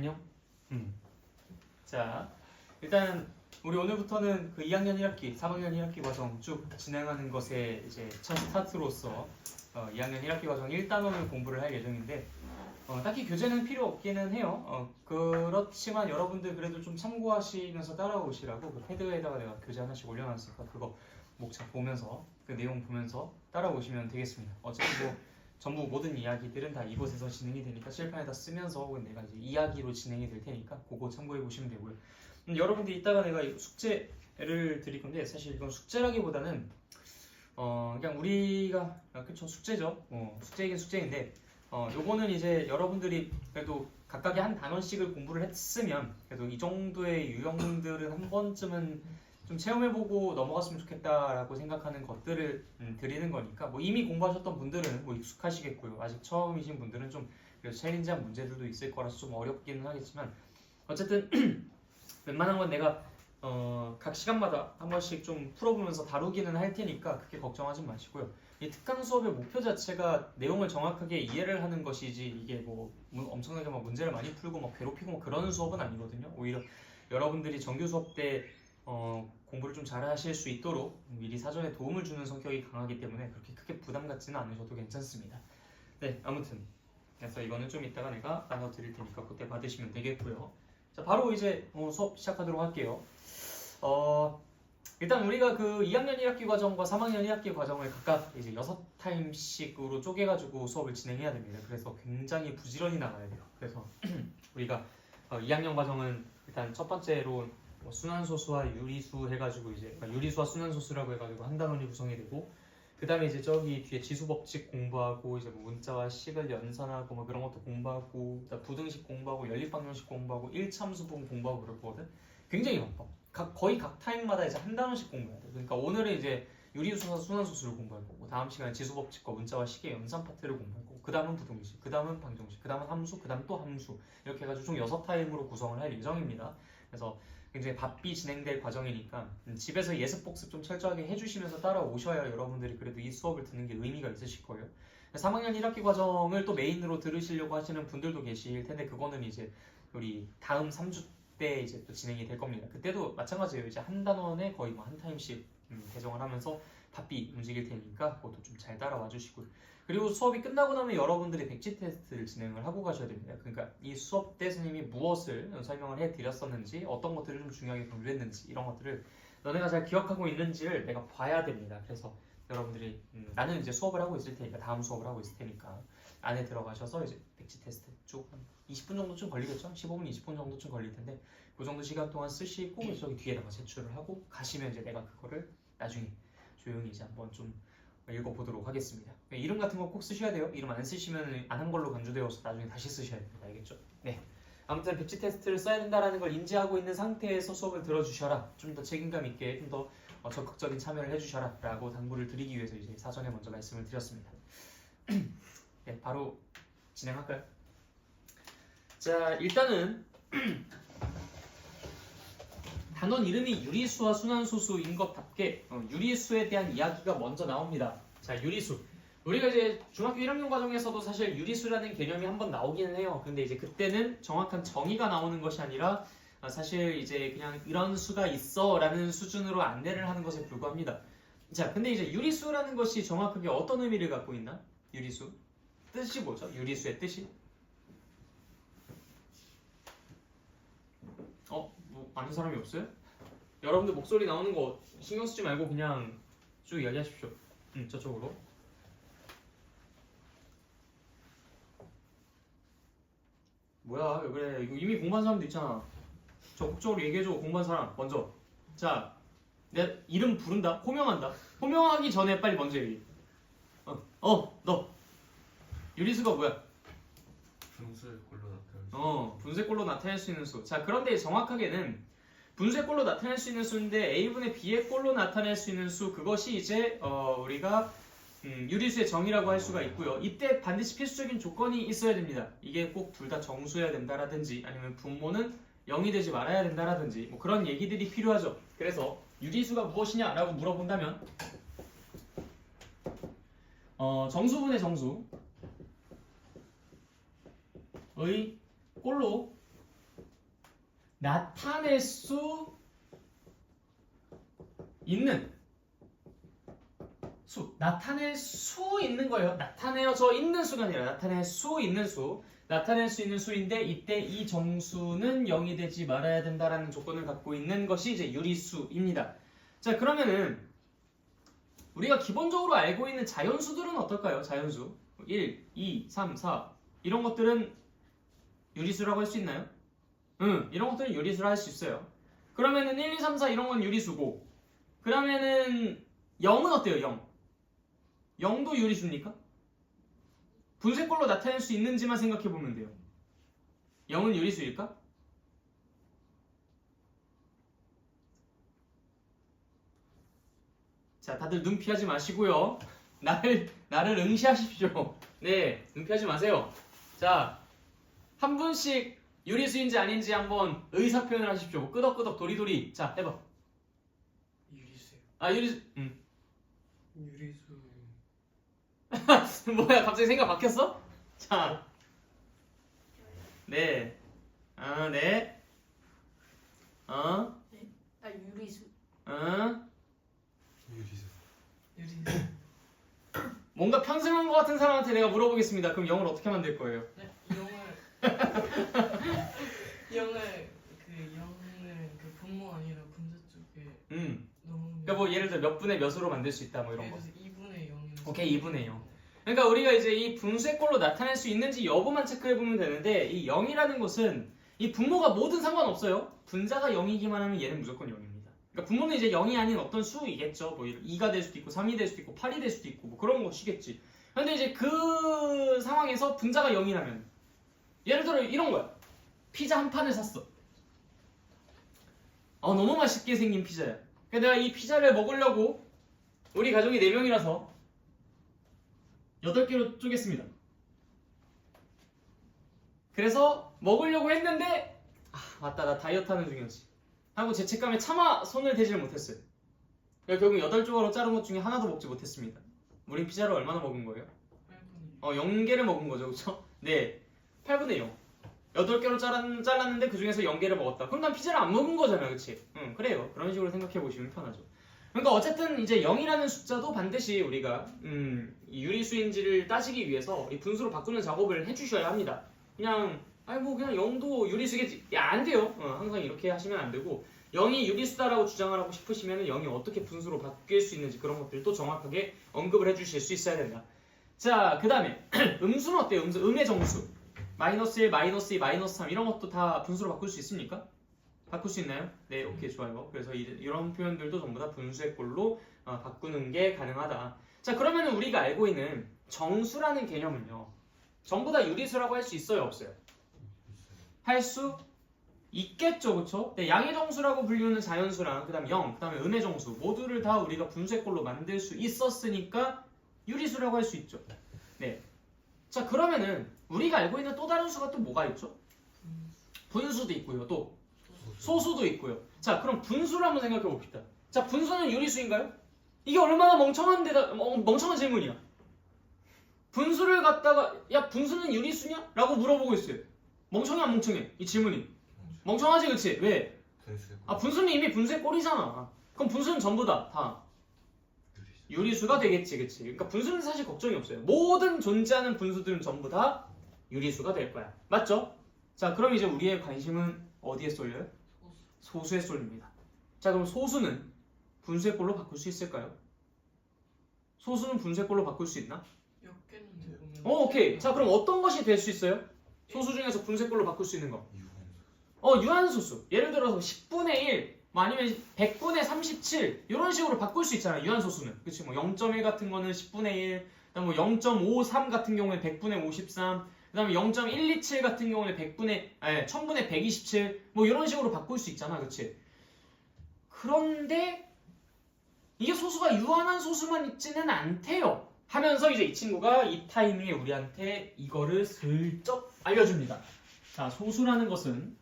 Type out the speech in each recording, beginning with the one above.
안녕. 자, 일단 우리 오늘부터는 그 2학년 1학기, 3학년 1학기 과정 쭉 진행하는 것에 이제 첫 스타트로서 2학년 1학기 과정 1단원을 공부를 할 예정인데 딱히 교재는 필요 없기는 해요. 그렇지만 여러분들 그래도 좀 참고하시면서 따라오시라고 그 패드에다가 내가 교재 하나씩 올려놨으니까 그거 목차 보면서 그 내용 보면서 따라오시면 되겠습니다. 어차피 뭐 전부 모든 이야기들은 다 이곳에서 진행이 되니까 칠판에다 쓰면서 혹은 내가 이제 이야기로 진행이 될 테니까 그거 참고해 보시면 되고요. 여러분들 이따가 내가 숙제를 드릴 건데 사실 이건 숙제라기보다는 그냥 우리가 그쵸 숙제죠. 숙제이긴 숙제인데 요거는 이제 여러분들이 그래도 각각의 한 단원씩을 공부를 했으면 그래도 이 정도의 유형들은 한 번쯤은 좀 체험해보고 넘어갔으면 좋겠다라고 생각하는 것들을 드리는 거니까 뭐 이미 공부하셨던 분들은 뭐 익숙하시겠고요. 아직 처음이신 분들은 좀 챌린지한 문제들도 있을 거라서 좀 어렵기는 하겠지만 어쨌든 웬만한 건 내가 각 시간마다 한 번씩 좀 풀어보면서 다루기는 할 테니까 그렇게 걱정하지 마시고요. 이 특강 수업의 목표 자체가 내용을 정확하게 이해를 하는 것이지 이게 뭐 엄청나게 막 문제를 많이 풀고 막 괴롭히고 막 그런 수업은 아니거든요. 오히려 여러분들이 정규 수업 때 공부를 좀 잘 하실 수 있도록 미리 사전에 도움을 주는 성격이 강하기 때문에 그렇게 크게 부담 갖지는 않으셔도 괜찮습니다. 네, 아무튼 그래서 이거는 좀 이따가 내가 나눠 드릴 테니까 그때 받으시면 되겠고요. 자, 바로 이제 수업 시작하도록 할게요. 일단 우리가 그 2학년 1학기 과정과 3학년 1학기 과정을 각각 이제 6타임씩으로 쪼개가지고 수업을 진행해야 됩니다. 그래서 굉장히 부지런히 나가야 돼요. 그래서 우리가 2학년 과정은 일단 첫 번째로 순환소수와 유리수 해가지고 이제 유리수와 순환소수라고 해가지고 한 단원이 구성이 되고 그 다음에 이제 저기 뒤에 지수법칙 공부하고 이제 뭐 문자와 식을 연산하고 뭐 그런 것도 공부하고 부등식 공부하고 연립방정식 공부하고 1참수 부분 공부하고 그럴 거거든. 굉장히 바빠. 거의 각 타임마다 이제 한 단원씩 공부해야 돼. 그러니까 오늘은 이제 유리수와 순환소수를 공부할 거고 다음 시간에 지수법칙과 문자와 식의 연산 파트를 공부할 거고 그 다음은 부등식, 그 다음은 방정식, 그 다음은 함수, 그 다음 또 함수 이렇게 해가지고 총 6타임으로 구성을 할 예정입니다. 그래서 굉장히 바삐 진행될 과정이니까 집에서 예습 복습 좀 철저하게 해주시면서 따라오셔야 여러분들이 그래도 이 수업을 듣는 게 의미가 있으실 거예요. 3학년 1학기 과정을 또 메인으로 들으시려고 하시는 분들도 계실 텐데 그거는 이제 우리 다음 3주 때 이제 또 진행이 될 겁니다. 그때도 마찬가지예요. 이제 한 단원에 거의 뭐 한 타임씩 배정을 하면서 바삐 움직일 테니까 그것도 좀 잘 따라와 주시고요. 그리고 수업이 끝나고 나면 여러분들이 백지 테스트를 진행을 하고 가셔야 됩니다. 그러니까 이 수업 때 선생님이 무엇을 설명을 해드렸었는지 어떤 것들을 좀 중요하게 강조했는지 이런 것들을 너네가 잘 기억하고 있는지를 내가 봐야 됩니다. 그래서 여러분들이 나는 이제 수업을 하고 있을 테니까 다음 수업을 하고 있을 테니까 안에 들어가셔서 이제 백지 테스트 쭉 한 20분 정도쯤 걸리겠죠? 15분, 20분 정도쯤 걸릴 텐데 그 정도 시간 동안 쓰시고 저기 뒤에다가 제출을 하고 가시면 이제 내가 그거를 나중에 조용히 이제 한번 좀 읽어보도록 하겠습니다. 이름 같은 거 꼭 쓰셔야 돼요. 이름 안 쓰시면 안 한 걸로 간주되어서 나중에 다시 쓰셔야 됩니다. 알겠죠? 네. 아무튼 백지 테스트를 써야 된다는 걸 인지하고 있는 상태에서 수업을 들어주셔라. 좀 더 책임감 있게 좀 더 적극적인 참여를 해주셔라 라고 당부를 드리기 위해서 이제 사전에 먼저 말씀을 드렸습니다. 네, 바로 진행할까요? 자, 일단은 단원 이름이 유리수와 순환소수인 것답게 유리수에 대한 이야기가 먼저 나옵니다. 자, 유리수. 우리가 이제 중학교 1학년 과정에서도 사실 유리수라는 개념이 한번 나오기는 해요. 근데 이제 그때는 정확한 정의가 나오는 것이 아니라 사실 이제 그냥 이런 수가 있어 라는 수준으로 안내를 하는 것에 불과합니다. 자, 근데 이제 유리수라는 것이 정확하게 어떤 의미를 갖고 있나? 유리수. 뜻이 뭐죠? 유리수의 뜻이? 뭐 아는 사람이 없어요? 여러분들 목소리 나오는 거 신경 쓰지 말고 그냥 쭉 이야기하십시오. 저쪽으로. 뭐야, 왜 그래? 이거 이미 공부한 사람도 있잖아. 적극적으로 얘기해줘. 공부한 사람 먼저. 자, 내 이름 부른다. 호명한다. 호명하기 전에 빨리 먼저 얘기해. 너 유리수가 뭐야? 분수꼴로 나타나는 분쇄꼴로 나타낼 수 있는 수. 자, 그런데 정확하게는 분쇄꼴로 나타낼 수 있는 수인데 A분의 B의 꼴로 나타낼 수 있는 수, 그것이 이제 우리가 유리수의 정의라고 할 수가 있고요. 이때 반드시 필수적인 조건이 있어야 됩니다. 이게 꼭 둘 다 정수여야 된다라든지 아니면 분모는 0이 되지 말아야 된다라든지 뭐 그런 얘기들이 필요하죠. 그래서 유리수가 무엇이냐라고 물어본다면 정수분의 정수의 꼴로 나타낼 수 있는 수. 나타낼 수 있는 거예요. 나타내어져 있는 수가 아니라 나타낼 수 있는 수. 나타낼 수 있는 수인데 이때 이 정수는 0이 되지 말아야 된다라는 조건을 갖고 있는 것이 이제 유리수입니다. 자, 그러면은 우리가 기본적으로 알고 있는 자연수들은 어떨까요? 자연수 1, 2, 3, 4 이런 것들은 유리수라고 할 수 있나요? 응, 이런 것들은 유리수라 할 수 있어요. 그러면은 1, 2, 3, 4 이런 건 유리수고 그러면은 0은 어때요? 0 0도 유리수입니까? 분쇄꼴로 나타낼 수 있는지만 생각해 보면 돼요. 0은 유리수일까? 자, 다들 눈 피하지 마시고요. 나를 응시하십시오. 네, 눈 피하지 마세요. 자, 한 분씩 유리수인지 아닌지 한번 의사 표현을 하십시오. 끄덕끄덕 도리도리. 자, 해봐. 유리수요. 아, 유리수. 유리수. 뭐야, 갑자기 생각 바뀌었어? 자, 네. 아, 네. 아 유리수. 유리수. 유리수. 뭔가 편승한 것 같은 사람한테 내가 물어보겠습니다. 그럼 0을 어떻게 만들 거예요? 네, 영을 그 분모 아니라 분자 쪽에 넣으면. 그러니까 뭐 예를 들어 몇 분의 몇으로 만들 수 있다 뭐 이런 거. 그래서 2분의 0. 오케이, 2분의 0. 그러니까 우리가 이제 이 분수꼴로 나타낼 수 있는지 여부만 체크해 보면 되는데 이 0이라는 것은 이 분모가 뭐든 상관없어요. 분자가 0이기만 하면 얘는 무조건 0입니다. 그러니까 분모는 이제 0이 아닌 어떤 수이겠죠. 뭐 2가 될 수도 있고 3이 될 수도 있고 8이 될 수도 있고 뭐 그런 것이겠지. 근데 이제 그 상황에서 분자가 0이라면 예를 들어 이런 거야. 피자 한 판을 샀어. 너무 맛있게 생긴 피자야. 그러니까 내가 이 피자를 먹으려고 우리 가족이 4명이라서 8개로 쪼갰습니다. 그래서 먹으려고 했는데 맞다, 나 다이어트 하는 중이었지 하고 죄책감에 차마 손을 대지를 못했어요. 그러니까 결국 8조각으로 자른 것 중에 하나도 먹지 못했습니다. 우린 피자를 얼마나 먹은 거예요? 0개를 먹은 거죠, 그쵸? 네, 8분의 0. 8개로 잘랐는데 그 중에서 0개를 먹었다. 그럼 난 피자를 안 먹은 거잖아, 그치? 응, 그래요. 그런 식으로 생각해 보시면 편하죠. 그러니까 어쨌든 이제 0이라는 숫자도 반드시 우리가 이 유리수인지를 따지기 위해서 이 분수로 바꾸는 작업을 해주셔야 합니다. 그냥 그냥 0도 유리수겠지. 안 돼요. 항상 이렇게 하시면 안 되고 0이 유리수다라고 주장을 하고 싶으시면 0이 어떻게 분수로 바뀔 수 있는지 그런 것들도 정확하게 언급을 해주실 수 있어야 된다. 자, 그 다음에 음수는 어때요? 음의 정수 마이너스 1, 마이너스 2, 마이너스 3 이런 것도 다 분수로 바꿀 수 있습니까? 바꿀 수 있나요? 네, 오케이, 좋아요. 그래서 이런 표현들도 전부 다 분수의 꼴로 바꾸는 게 가능하다. 자, 그러면 우리가 알고 있는 정수라는 개념은요, 전부 다 유리수라고 할 수 있어요, 없어요? 할 수 있겠죠, 그쵸? 네, 양의 정수라고 불리는 자연수랑 그다음 0, 그다음에 음의 정수 모두를 다 우리가 분수의 꼴로 만들 수 있었으니까 유리수라고 할 수 있죠. 네. 자, 그러면은 우리가 알고 있는 또 다른 수가 또 뭐가 있죠? 분수도 있고요, 또 소수도 있고요. 자, 그럼 분수를 한번 생각해 봅시다. 자, 분수는 유리수인가요? 이게 얼마나 멍청한 질문이야. 분수를 갖다가 야, 분수는 유리수냐? 라고 물어보고 있어요. 멍청해 안 멍청해? 이 질문이 멍청하지, 그치? 왜? 분수는 이미 분수의 꼴이잖아. 그럼 분수는 전부 다 유리수가 되겠지, 그치? 그러니까 분수는 사실 걱정이 없어요. 모든 존재하는 분수들은 전부 다 유리수가 될 거야. 맞죠? 자, 그럼 이제 우리의 관심은 어디에 쏠려요? 소수에 쏠립니다. 자, 그럼 소수는 분수의 꼴로 바꿀 수 있을까요? 소수는 분수의 꼴로 바꿀 수 있나? 오케이. 자, 그럼 어떤 것이 될 수 있어요? 소수 중에서 분수의 꼴로 바꿀 수 있는 거. 유한소수. 예를 들어서 10분의 1, 아니면 100분의 37 이런 식으로 바꿀 수 있잖아요. 유한소수는. 그치? 뭐 0.1 같은 거는 10분의 1, 그다음 뭐 0.53 같은 경우에 100분의 53, 그다음에 0.127 같은 경우에 1000분의 127 뭐 이런 식으로 바꿀 수 있잖아, 그치? 그런데 이게 소수가 유한한 소수만 있지는 않대요. 하면서 이제 이 친구가 이 타이밍에 우리한테 이거를 슬쩍 알려줍니다. 자, 소수라는 것은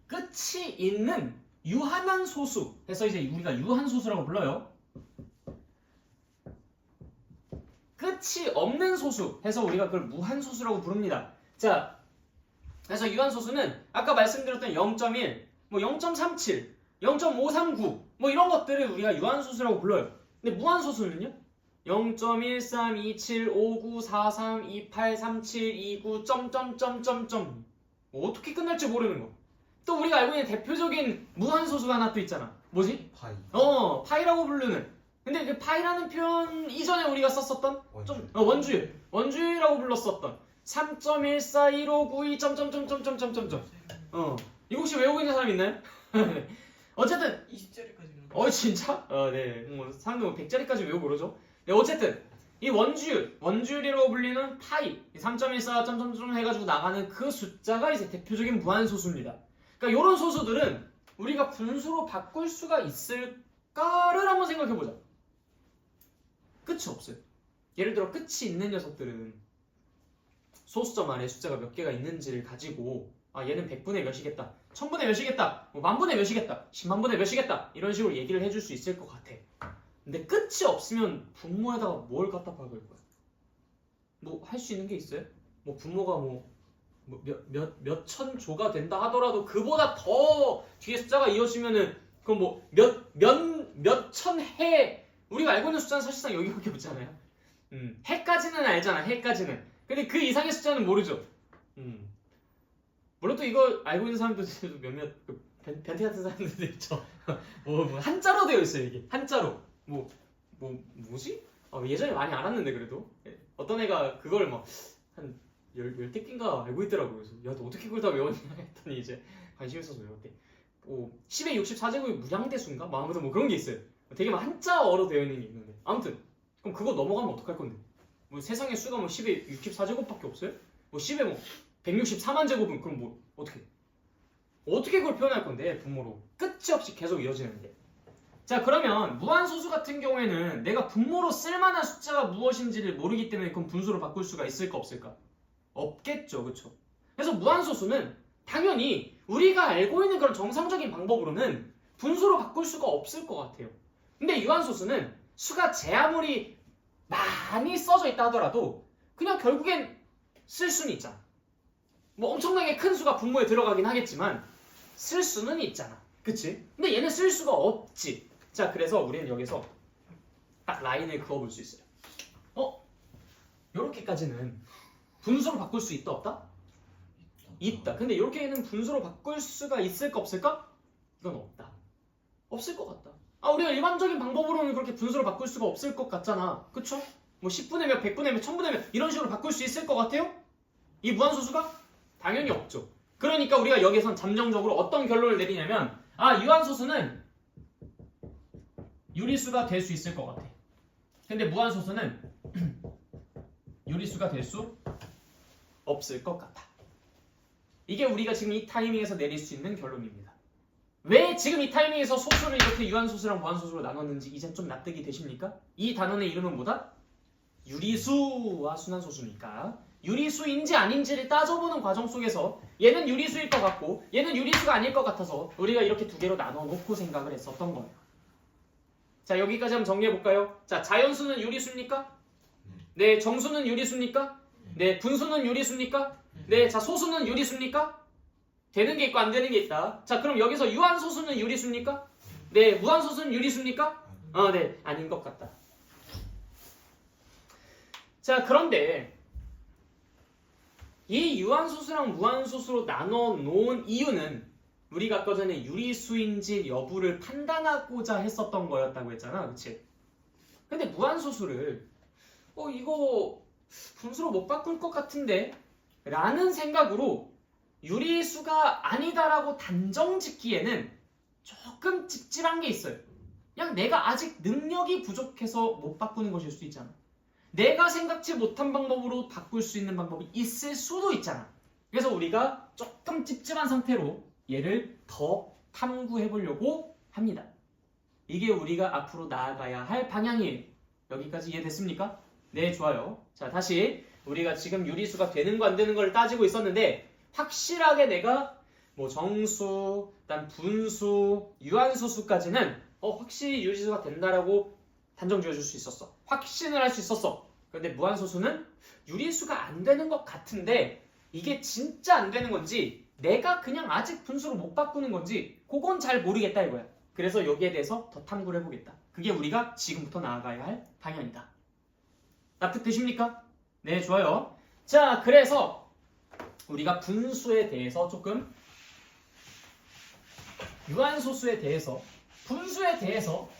끝이 있는 유한한 소수. 그래서 이제 우리가 유한소수라고 불러요. 끝이 없는 소수 해서 우리가 그걸 무한소수라고 부릅니다. 자, 그래서 유한소수는 아까 말씀드렸던 0.1, 뭐 0.37, 0.539 뭐 이런 것들을 우리가 유한소수라고 불러요. 근데 무한소수는요? 0.1327594328372 점점점점점 뭐 어떻게 끝날지 모르는 거. 또 우리가 알고 있는 대표적인 무한소수가 하나 또 있잖아. 뭐지? 파이. 파이라고 부르는. 근데 그 파이라는 표현 이전에 우리가 썼었던 원주율이라고 불렀었던 3.141592 점점점점점점점. 이거 혹시 외우고 있는 사람 있나요? 어쨌든 20자리까지 진짜? 네. 뭐 사람들 100자리까지 외우고 그러죠. 네, 어쨌든 이 원주율이라고 불리는 파이 3.14 점점점 해가지고 나가는 그 숫자가 이제 대표적인 무한소수입니다. 그러니까 이런 소수들은 우리가 분수로 바꿀 수가 있을까를 한번 생각해보자. 끝이 없어요. 예를 들어 끝이 있는 녀석들은 소수점 안에 숫자가 몇 개가 있는지를 가지고 얘는 100분의 몇이겠다, 1000분의 몇이겠다, 뭐 만분의 몇이겠다, 10만분의 몇이겠다 이런 식으로 얘기를 해줄 수 있을 것 같아. 근데 끝이 없으면 분모에다가 뭘 갖다 박을 거야? 뭐 할 수 있는 게 있어요? 뭐 분모가 몇천 조가 된다 하더라도 그보다 더 뒤에 숫자가 이어지면은 그럼 뭐 몇천 해, 우리가 알고 있는 숫자는 사실상 여기밖에 없잖아요. 해까지는 알잖아. 해까지는. 근데 그 이상의 숫자는 모르죠. 물론 또 이거 알고 있는 사람들도 몇몇 변태 같은 사람들도 있죠. 뭐 한자로 되어 있어요. 이게 한자로. 뭐지? 예전에 많이 알았는데 그래도 어떤 애가 그걸 막 한 10개 낀가 알고 있더라고요. 그래서 야, 너 어떻게 그걸 다 외웠냐 했더니 이제 관심 있어서 외웠대. 10의 64제곱이 무량대수인가? 뭐 아무튼 뭐 그런 게 있어요. 되게 막 한자어로 되어 있는 게 있는데 아무튼 그럼 그거 넘어가면 어떡할 건데? 뭐 세상에 수가 뭐 10의 64제곱밖에 없어요? 뭐 10의 뭐 164만 제곱은 그럼 뭐 어떻게 그걸 표현할 건데 분모로 끝이 없이 계속 이어지는데. 자, 그러면 무한소수 같은 경우에는 내가 분모로 쓸만한 숫자가 무엇인지를 모르기 때문에 그럼 분수로 바꿀 수가 있을까 없을까? 없겠죠, 그렇죠? 그래서 무한소수는 당연히 우리가 알고 있는 그런 정상적인 방법으로는 분수로 바꿀 수가 없을 것 같아요. 근데 유한소수는 수가 제 아무리 많이 써져 있다 하더라도 그냥 결국엔 쓸 수는 있잖아. 뭐 엄청나게 큰 수가 분모에 들어가긴 하겠지만 쓸 수는 있잖아. 그치? 근데 얘는 쓸 수가 없지. 자, 그래서 우리는 여기서 딱 라인을 그어볼 수 있어요. 요렇게까지는 분수로 바꿀 수 있다 없다? 있다. 근데 이렇게는 분수로 바꿀 수가 있을까 없을까? 이건 없다. 없을 것 같다. 우리가 일반적인 방법으로는 그렇게 분수로 바꿀 수가 없을 것 같잖아. 그쵸? 뭐 10분의 몇, 100분의 몇, 1000분의 몇 이런 식으로 바꿀 수 있을 것 같아요? 이 무한소수가? 당연히 없죠. 그러니까 우리가 여기선 잠정적으로 어떤 결론을 내리냐면 유한소수는 유리수가 될 수 있을 것 같아. 근데 무한소수는 유리수가 될 수 없을 것 같아. 이게 우리가 지금 이 타이밍에서 내릴 수 있는 결론입니다. 왜 지금 이 타이밍에서 소수를 이렇게 유한소수랑 무한소수로 나눴는지 이제 좀 납득이 되십니까? 이 단원의 이름은 뭐다? 유리수와 순환소수니까 유리수인지 아닌지를 따져보는 과정 속에서 얘는 유리수일 것 같고 얘는 유리수가 아닐 것 같아서 우리가 이렇게 두 개로 나눠놓고 생각을 했었던 거예요. 자, 여기까지 한번 정리해볼까요? 자, 자연수는 유리수입니까? 네. 정수는 유리수입니까? 네. 분수는 유리수입니까? 네. 자, 소수는 유리수입니까? 되는 게 있고 안 되는 게 있다. 자, 그럼 여기서 유한소수는 유리수입니까? 네. 무한소수는 유리수입니까? 네. 아닌 것 같다. 자, 그런데 이 유한소수랑 무한소수로 나눠 놓은 이유는 우리가 아까 전에 유리수인지 여부를 판단하고자 했었던 거였다고 했잖아. 그치? 근데 무한소수를 이거 분수로 못 바꿀 것 같은데 라는 생각으로 유리수가 아니다라고 단정 짓기에는 조금 찝찝한 게 있어요. 그냥 내가 아직 능력이 부족해서 못 바꾸는 것일 수도 있잖아. 내가 생각지 못한 방법으로 바꿀 수 있는 방법이 있을 수도 있잖아. 그래서 우리가 조금 찝찝한 상태로 얘를 더 탐구해 보려고 합니다. 이게 우리가 앞으로 나아가야 할 방향이에요. 여기까지 이해됐습니까? 네, 좋아요. 자, 다시 우리가 지금 유리수가 되는 거 안 되는 걸 따지고 있었는데 확실하게 내가 뭐 정수, 그다음 분수, 유한소수까지는 확실히 유리수가 된다라고 단정 지어줄 수 있었어. 확신을 할 수 있었어. 그런데 무한소수는 유리수가 안 되는 것 같은데 이게 진짜 안 되는 건지 내가 그냥 아직 분수로 못 바꾸는 건지 그건 잘 모르겠다 이거야. 그래서 여기에 대해서 더 탐구를 해보겠다. 그게 우리가 지금부터 나아가야 할 방향이다. 납득되십니까? 네, 좋아요. 자, 그래서 우리가 분수에 대해서 조금 유한소수에 대해서 분수에 대해서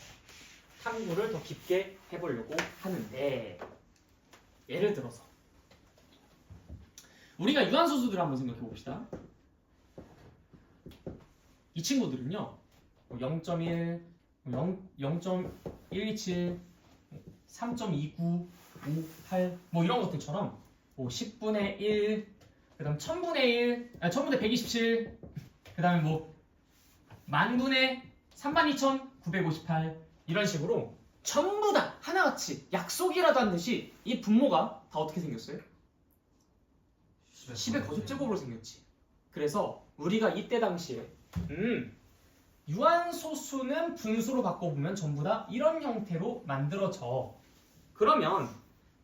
탐구를 더 깊게 해보려고 하는데 예를 들어서 우리가 유한소수들을 한번 생각해 봅시다. 이 친구들은요 0.1, 0.127, 3.29, 58 뭐 이런 것들처럼 뭐 10분의 1, 그 다음 1000분의 1, 1000분의 127, 그 다음에 뭐 만분의 32,958 이런 식으로 전부 다 하나같이 약속이라도 한 듯이 이 분모가 다 어떻게 생겼어요? 10의 거듭제곱으로 생겼지. 그래서 우리가 이때 당시에 유한소수는 분수로 바꿔보면 전부 다 이런 형태로 만들어져. 그러면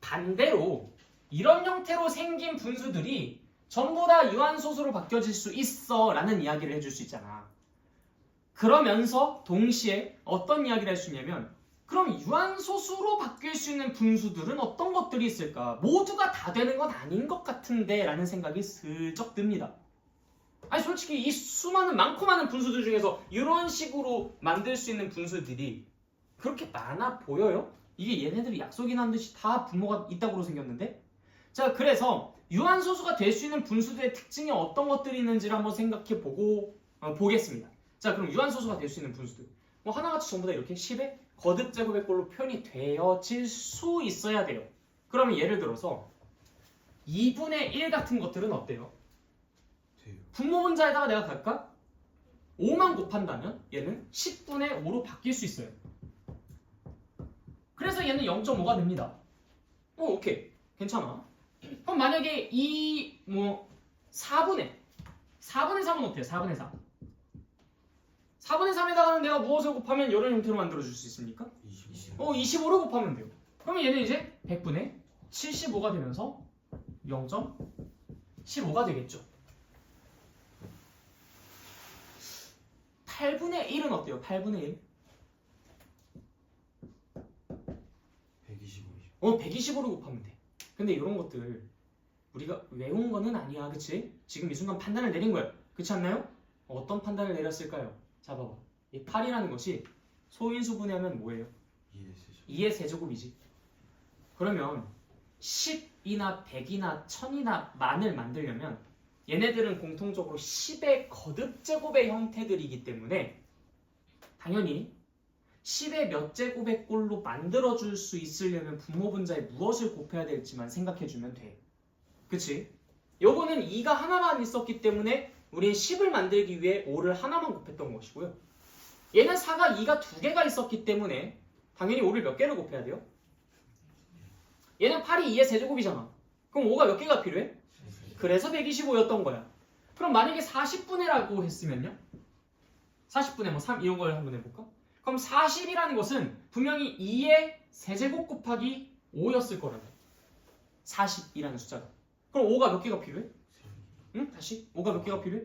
반대로 이런 형태로 생긴 분수들이 전부 다 유한소수로 바뀌어질 수 있어 라는 이야기를 해줄 수 있잖아. 그러면서 동시에 어떤 이야기를 할 수 있냐면 그럼 유한소수로 바뀔 수 있는 분수들은 어떤 것들이 있을까? 모두가 다 되는 건 아닌 것 같은데 라는 생각이 슬쩍 듭니다. 아니 솔직히 이 수많은 많고 많은 분수들 중에서 이런 식으로 만들 수 있는 분수들이 그렇게 많아 보여요? 이게 얘네들이 약속이나 한 듯이 다 분모가 있다고 생겼는데? 자, 그래서 유한소수가 될 수 있는 분수들의 특징이 어떤 것들이 있는지를 한번 생각해 보겠습니다. 자, 그럼 유한소수가 될 수 있는 분수들 뭐 하나같이 전부 다 이렇게 10의 거듭제곱의 꼴로 표현이 되어질 수 있어야 돼요. 그러면 예를 들어서 2분의 1 같은 것들은 어때요? 분모 분자에다가 내가 갈까? 5만 곱한다면 얘는 10분의 5로 바뀔 수 있어요. 그래서 얘는 0.5가 됩니다. 오케이. 괜찮아. 그럼 만약에 이 4분의 3은 어때요? 4분의 3. 4분의 3에다가는 내가 무엇을 곱하면 이런 형태로 만들어줄 수 있습니까? 25를 곱하면 돼요. 그러면 얘는 이제 100분의 75가 되면서 0.15가 되겠죠. 8분의 1은 어때요? 8분의 1? 125. 125를 곱하면 돼. 근데 이런 것들 우리가 외운 거는 아니야, 그치? 지금 이 순간 판단을 내린 거야. 그렇지 않나요? 어떤 판단을 내렸을까요? 자, 봐봐. 이 8이라는 것이 소인수분해하면 뭐예요? 2의 세제곱이지. 그러면 10이나 100이나 1000이나 만을 만들려면 얘네들은 공통적으로 10의 거듭제곱의 형태들이기 때문에 당연히 10의 몇 제곱의 꼴로 만들어줄 수 있으려면 분모 분자에 무엇을 곱해야 될지만 생각해주면 돼. 그치? 요거는 2가 하나만 있었기 때문에 우리는 10을 만들기 위해 5를 하나만 곱했던 것이고요. 얘는 4가 2가 2개가 있었기 때문에 당연히 5를 몇 개를 곱해야 돼요? 얘는 8이 2의 세제곱이잖아. 그럼 5가 몇 개가 필요해? 그래서 125였던 거야. 그럼 만약에 40분의라고 했으면요? 40분의 3 이런 걸 한번 해볼까? 그럼 40이라는 것은 분명히 2의 세제곱 곱하기 5였을 거라고. 40이라는 숫자가. 그럼 5가 몇 개가 필요해? 응? 다시? 5가 몇 개가 필요해?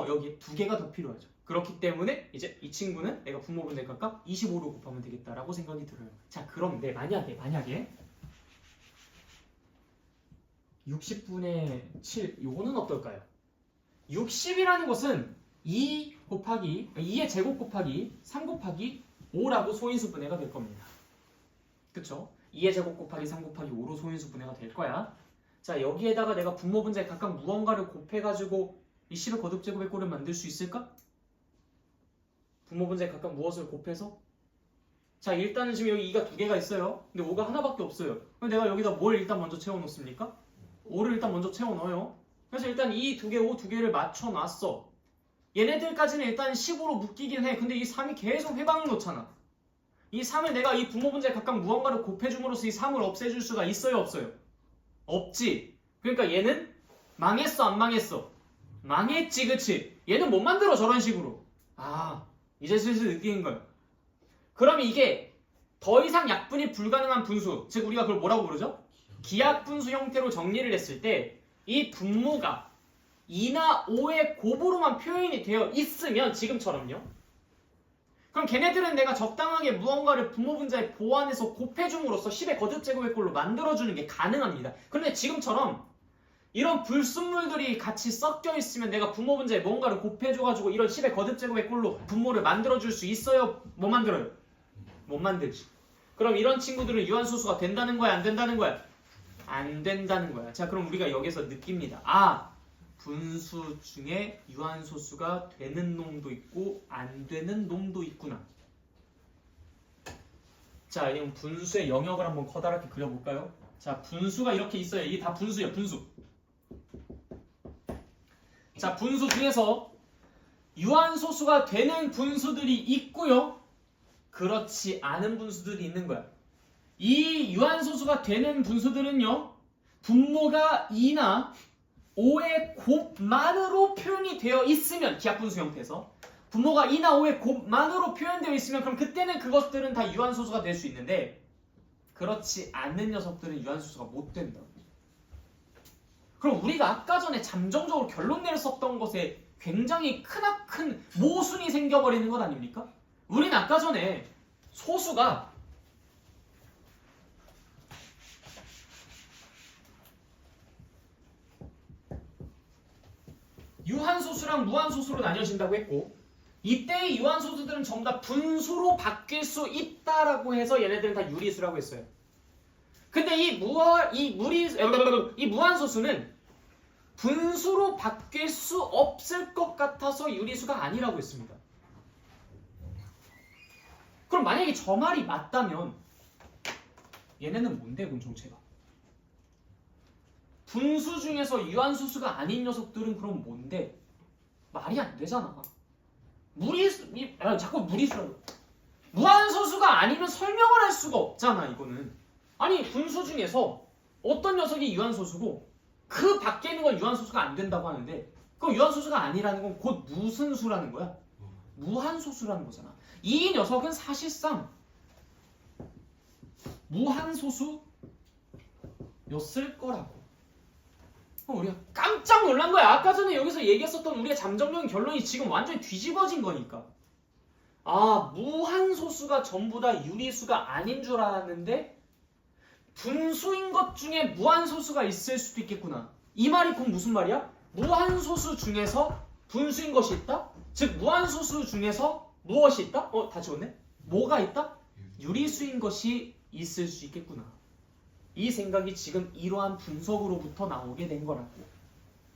여기 2개가 더 필요하죠. 그렇기 때문에 이제 이 친구는 내가 분모분의 각각 25로 곱하면 되겠다라고 생각이 들어요. 자, 그런데 만약에 60분의 7 요거는 어떨까요? 60이라는 것은 2의 제곱 곱하기 3 곱하기 5라고 소인수분해가 될 겁니다. 그쵸? 2의 제곱 곱하기 3 곱하기 5로 소인수분해가 될 거야. 자, 여기에다가 내가 분모분자에 각각 무언가를 곱해가지고 이 10의 거듭제곱의 꼴을 만들 수 있을까? 분모분자에 각각 무엇을 곱해서? 자, 일단은 지금 여기 2가 2개가 있어요. 근데 5가 하나밖에 없어요. 그럼 내가 여기다 뭘 일단 먼저 채워놓습니까? 5를 일단 먼저 채워넣어요. 그래서 일단 이 2개, 5 2개를 맞춰놨어. 얘네들까지는 일단 10으로 묶이긴 해. 근데 이 3이 계속 회방을 놓잖아. 이 3을 내가 이 분모분자에 각각 무언가를 곱해줌으로써 이 3을 없애줄 수가 있어요, 없어요? 없지. 그러니까 얘는 망했어, 안 망했어? 망했지, 그치? 얘는 못 만들어, 저런 식으로. 이제 슬슬 느끼는 거야. 그러면 이게 더 이상 약분이 불가능한 분수, 즉 우리가 그걸 뭐라고 부르죠? 기하 분수 형태로 정리를 했을 때 이 분모가 2나 5의 곱으로만 표현이 되어 있으면 지금처럼요. 그럼 걔네들은 내가 적당하게 무언가를 분모 분자에 보완해서 곱해줌으로써 10의 거듭제곱의 꼴로 만들어주는 게 가능합니다. 그런데 지금처럼 이런 불순물들이 같이 섞여 있으면 내가 분모 분자에 뭔가를 곱해줘가지고 이런 10의 거듭제곱의 꼴로 분모를 만들어줄 수 있어요? 못 만들어요? 못 만들지. 그럼 이런 친구들은 유한소수가 된다는 거야? 안 된다는 거야? 안 된다는 거야. 자, 그럼 우리가 여기서 느낍니다. 아, 분수 중에 유한소수가 되는 놈도 있고 안 되는 놈도 있구나. 자, 그럼 분수의 영역을 한번 커다랗게 그려볼까요? 자, 분수가 이렇게 있어요. 이게 다 분수예요. 분수. 자, 분수 중에서 유한소수가 되는 분수들이 있고요. 그렇지 않은 분수들이 있는 거야. 이 유한소수가 되는 분수들은요, 분모가 2나 5의 곱만으로 표현이 되어 있으면, 기하분수 형태에서 분모가 2나 5의 곱만으로 표현되어 있으면 그럼 그때는 그것들은 다 유한소수가 될 수 있는데 그렇지 않는 녀석들은 유한소수가 못 된다. 그럼 우리가 아까 전에 잠정적으로 결론 내렸었던 것에 굉장히 크나큰 모순이 생겨버리는 것 아닙니까? 우린 아까 전에 소수가 유한소수랑 무한소수로 나뉘어진다고 했고 이때의 유한소수들은 전부 다 분수로 바뀔 수 있다라고 해서 얘네들은 다 유리수라고 했어요. 근데 이 무한소수는 분수로 바뀔 수 없을 것 같아서 유리수가 아니라고 했습니다. 그럼 만약에 저 말이 맞다면 얘네는 뭔데 공통체가? 분수 중에서 유한소수가 아닌 녀석들은 그럼 뭔데? 말이 안 되잖아. 자꾸 무리수라고. 무한소수가 아니면 설명을 할 수가 없잖아 이거는. 아니 분수 중에서 어떤 녀석이 유한소수고 그 밖에 있는 건 유한소수가 안 된다고 하는데 그 유한소수가 아니라는 건 곧 무슨 수라는 거야? 무한소수라는 거잖아. 이 녀석은 사실상 무한소수였을 거라고. 우리가 깜짝 놀란 거야. 아까 전에 여기서 얘기했었던 우리가 잠정적인 결론이 지금 완전히 뒤집어진 거니까. 아, 무한소수가 전부 다 유리수가 아닌 줄 알았는데 분수인 것 중에 무한소수가 있을 수도 있겠구나. 이 말이 곧 무슨 말이야? 무한소수 중에서 분수인 것이 있다? 즉 무한소수 중에서 무엇이 있다? 다 지웠네? 뭐가 있다? 유리수인 것이 있을 수 있겠구나. 이 생각이 지금 이러한 분석으로부터 나오게 된 거라고.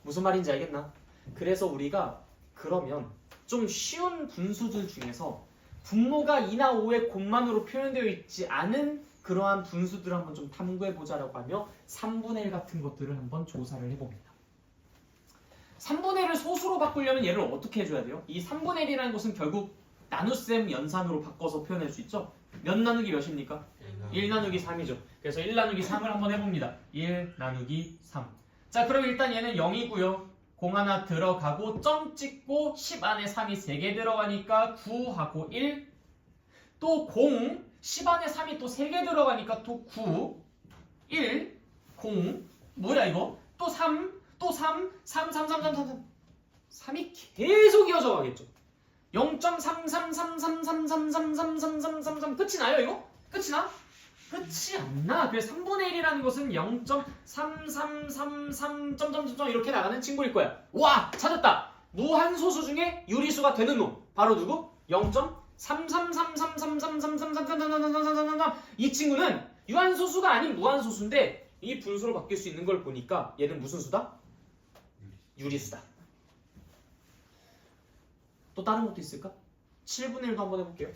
무슨 말인지 알겠나? 그래서 우리가 그러면 좀 쉬운 분수들 중에서 분모가 2나 5의 곱만으로 표현되어 있지 않은 그러한 분수들을 한번 좀 탐구해보자라고 하며 3분의 1 같은 것들을 한번 조사를 해봅니다. 3분의 1을 소수로 바꾸려면 얘를 어떻게 해줘야 돼요? 이 3분의 1이라는 것은 결국 나눗셈 연산으로 바꿔서 표현할 수 있죠? 몇 나누기 몇입니까? 1 나누기 3이죠. 그래서 1 나누기 3을 한번 해봅니다. 1 나누기 3. 자, 그럼 일단 얘는 0이고요. 공 하나 들어가고 점 찍고 10 안에 3이 3개 들어가니까 9하고 1. 또 10 안에 3이 또 3개 들어가니까 또 9, 1, 0. 뭐야 이거? 또 3, 또 3, 3, 3, 3, 3, 3. 3이 계속 이어져 가겠죠. 0.33333333333 끝이 나요 이거? 끝이 나? 끝이 안 나. 그래서 3분의 1이라는 것은 0.3333 이렇게 나가는 친구일 거야. 와! 찾았다! 무한소수 중에 유리수가 되는 놈. 바로 누구? 0.333333333333 이 친구는 유한소수가 아닌 무한소수인데 이 분수로 바뀔 수 있는 걸 보니까 얘는 무슨 수다? 유리수다. 또 다른 것도 있을까? 7분의 1도 한번 해볼게요.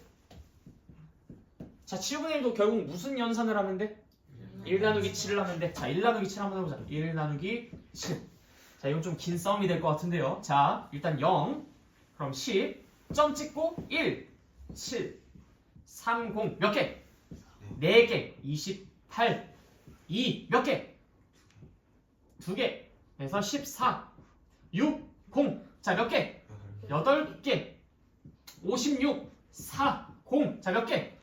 자, 7분의 1도 결국 무슨 연산을 하면 돼? 1 나누기 7을 하면 돼. 자, 1 나누기 7 한번 해보자. 1 나누기 7. 자, 이건 좀 긴 싸움이 될 것 같은데요. 자, 일단 0, 그럼 10, 점 찍고 1, 7, 3, 0, 몇 개? 4개, 28, 2, 몇 개? 2개, 그래서 14, 6, 0. 자, 몇 개? 8개, 56, 4, 0. 자, 몇 개?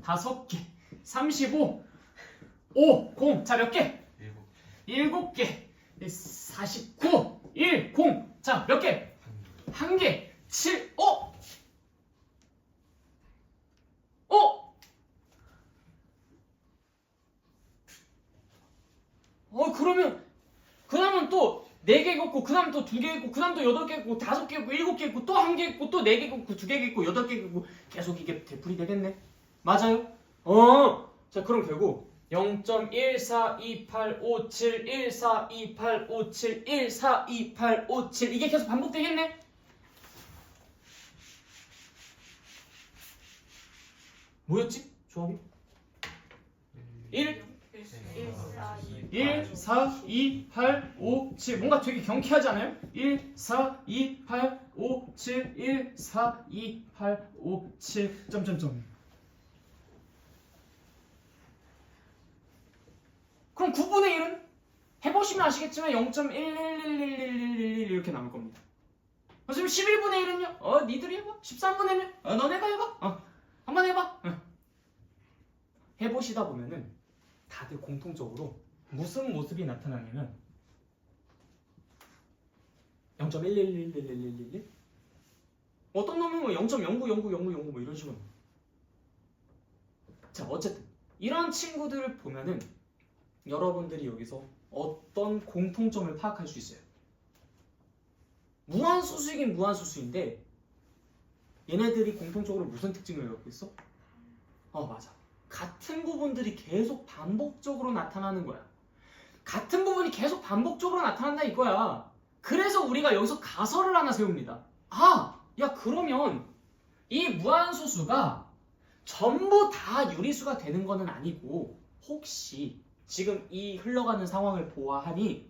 5개, 35, 5, 0. 자, 몇 개? 7개, 49, 1, 0. 자, 몇 개? 1개, 7, 5. 그러면 그 다음은 또 4개 있고 그 다음 또 2개 있고 그 다음 또 8개 있고 5개 있고 7개 있고 또 1개 있고 또 4개 있고 2개 있고 8개 있고 계속 이게 되풀이 되겠네. 맞아요? 자, 그럼 결국 0.142857 142857 142857 이게 계속 반복되겠네. 뭐였지? 조합이? 1 1, 4, 2, 8, 5, 7 뭔가 되게 경쾌하지 않아요? 1, 4, 2, 8, 5, 7 1, 4, 2, 8, 5, 7 점점점. 그럼 9분의 1은? 해보시면 아시겠지만 0.1111111 이렇게 나올 겁니다. 지금 11분의 1은요? 니들이 해봐. 13분의 1? 너네가 해봐. 한번 해봐. 해보시다 보면은 다들 공통적으로 무슨 모습이 나타나냐면 0.1111111 어떤 놈은 뭐 0.09090909 뭐 이런 식으로. 자, 어쨌든 이런 친구들을 보면은 여러분들이 여기서 어떤 공통점을 파악할 수 있어요. 무한소수이긴 무한소수인데 얘네들이 공통적으로 무슨 특징을 갖고 있어? 맞아. 같은 부분들이 계속 반복적으로 나타나는 거야. 같은 부분이 계속 반복적으로 나타난다 이거야. 그래서 우리가 여기서 가설을 하나 세웁니다. 야, 그러면 이 무한소수가 전부 다 유리수가 되는 거는 아니고 혹시 지금 이 흘러가는 상황을 보아하니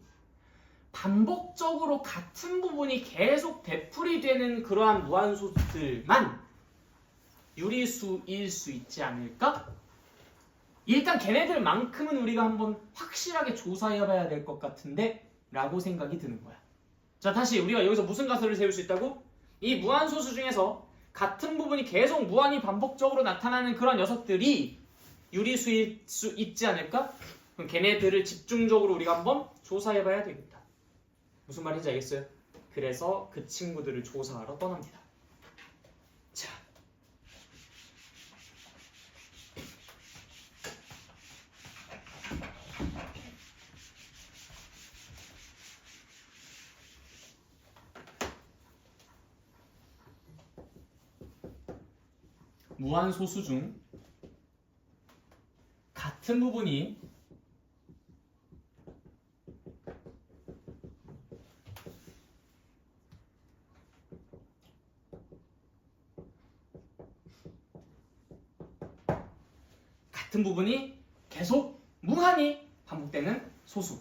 반복적으로 같은 부분이 계속 되풀이되는 그러한 무한소수들만 유리수일 수 있지 않을까? 일단 걔네들만큼은 우리가 한번 확실하게 조사해봐야 될 것 같은데 라고 생각이 드는 거야. 자, 다시 우리가 여기서 무슨 가설을 세울 수 있다고? 이 무한소수 중에서 같은 부분이 계속 무한히 반복적으로 나타나는 그런 녀석들이 유리수일 수 있지 않을까? 그럼 걔네들을 집중적으로 우리가 한번 조사해봐야 되겠다. 무슨 말인지 알겠어요? 그래서 그 친구들을 조사하러 떠납니다. 자, 무한소수 중 같은 부분이 계속 무한히 반복되는 소수,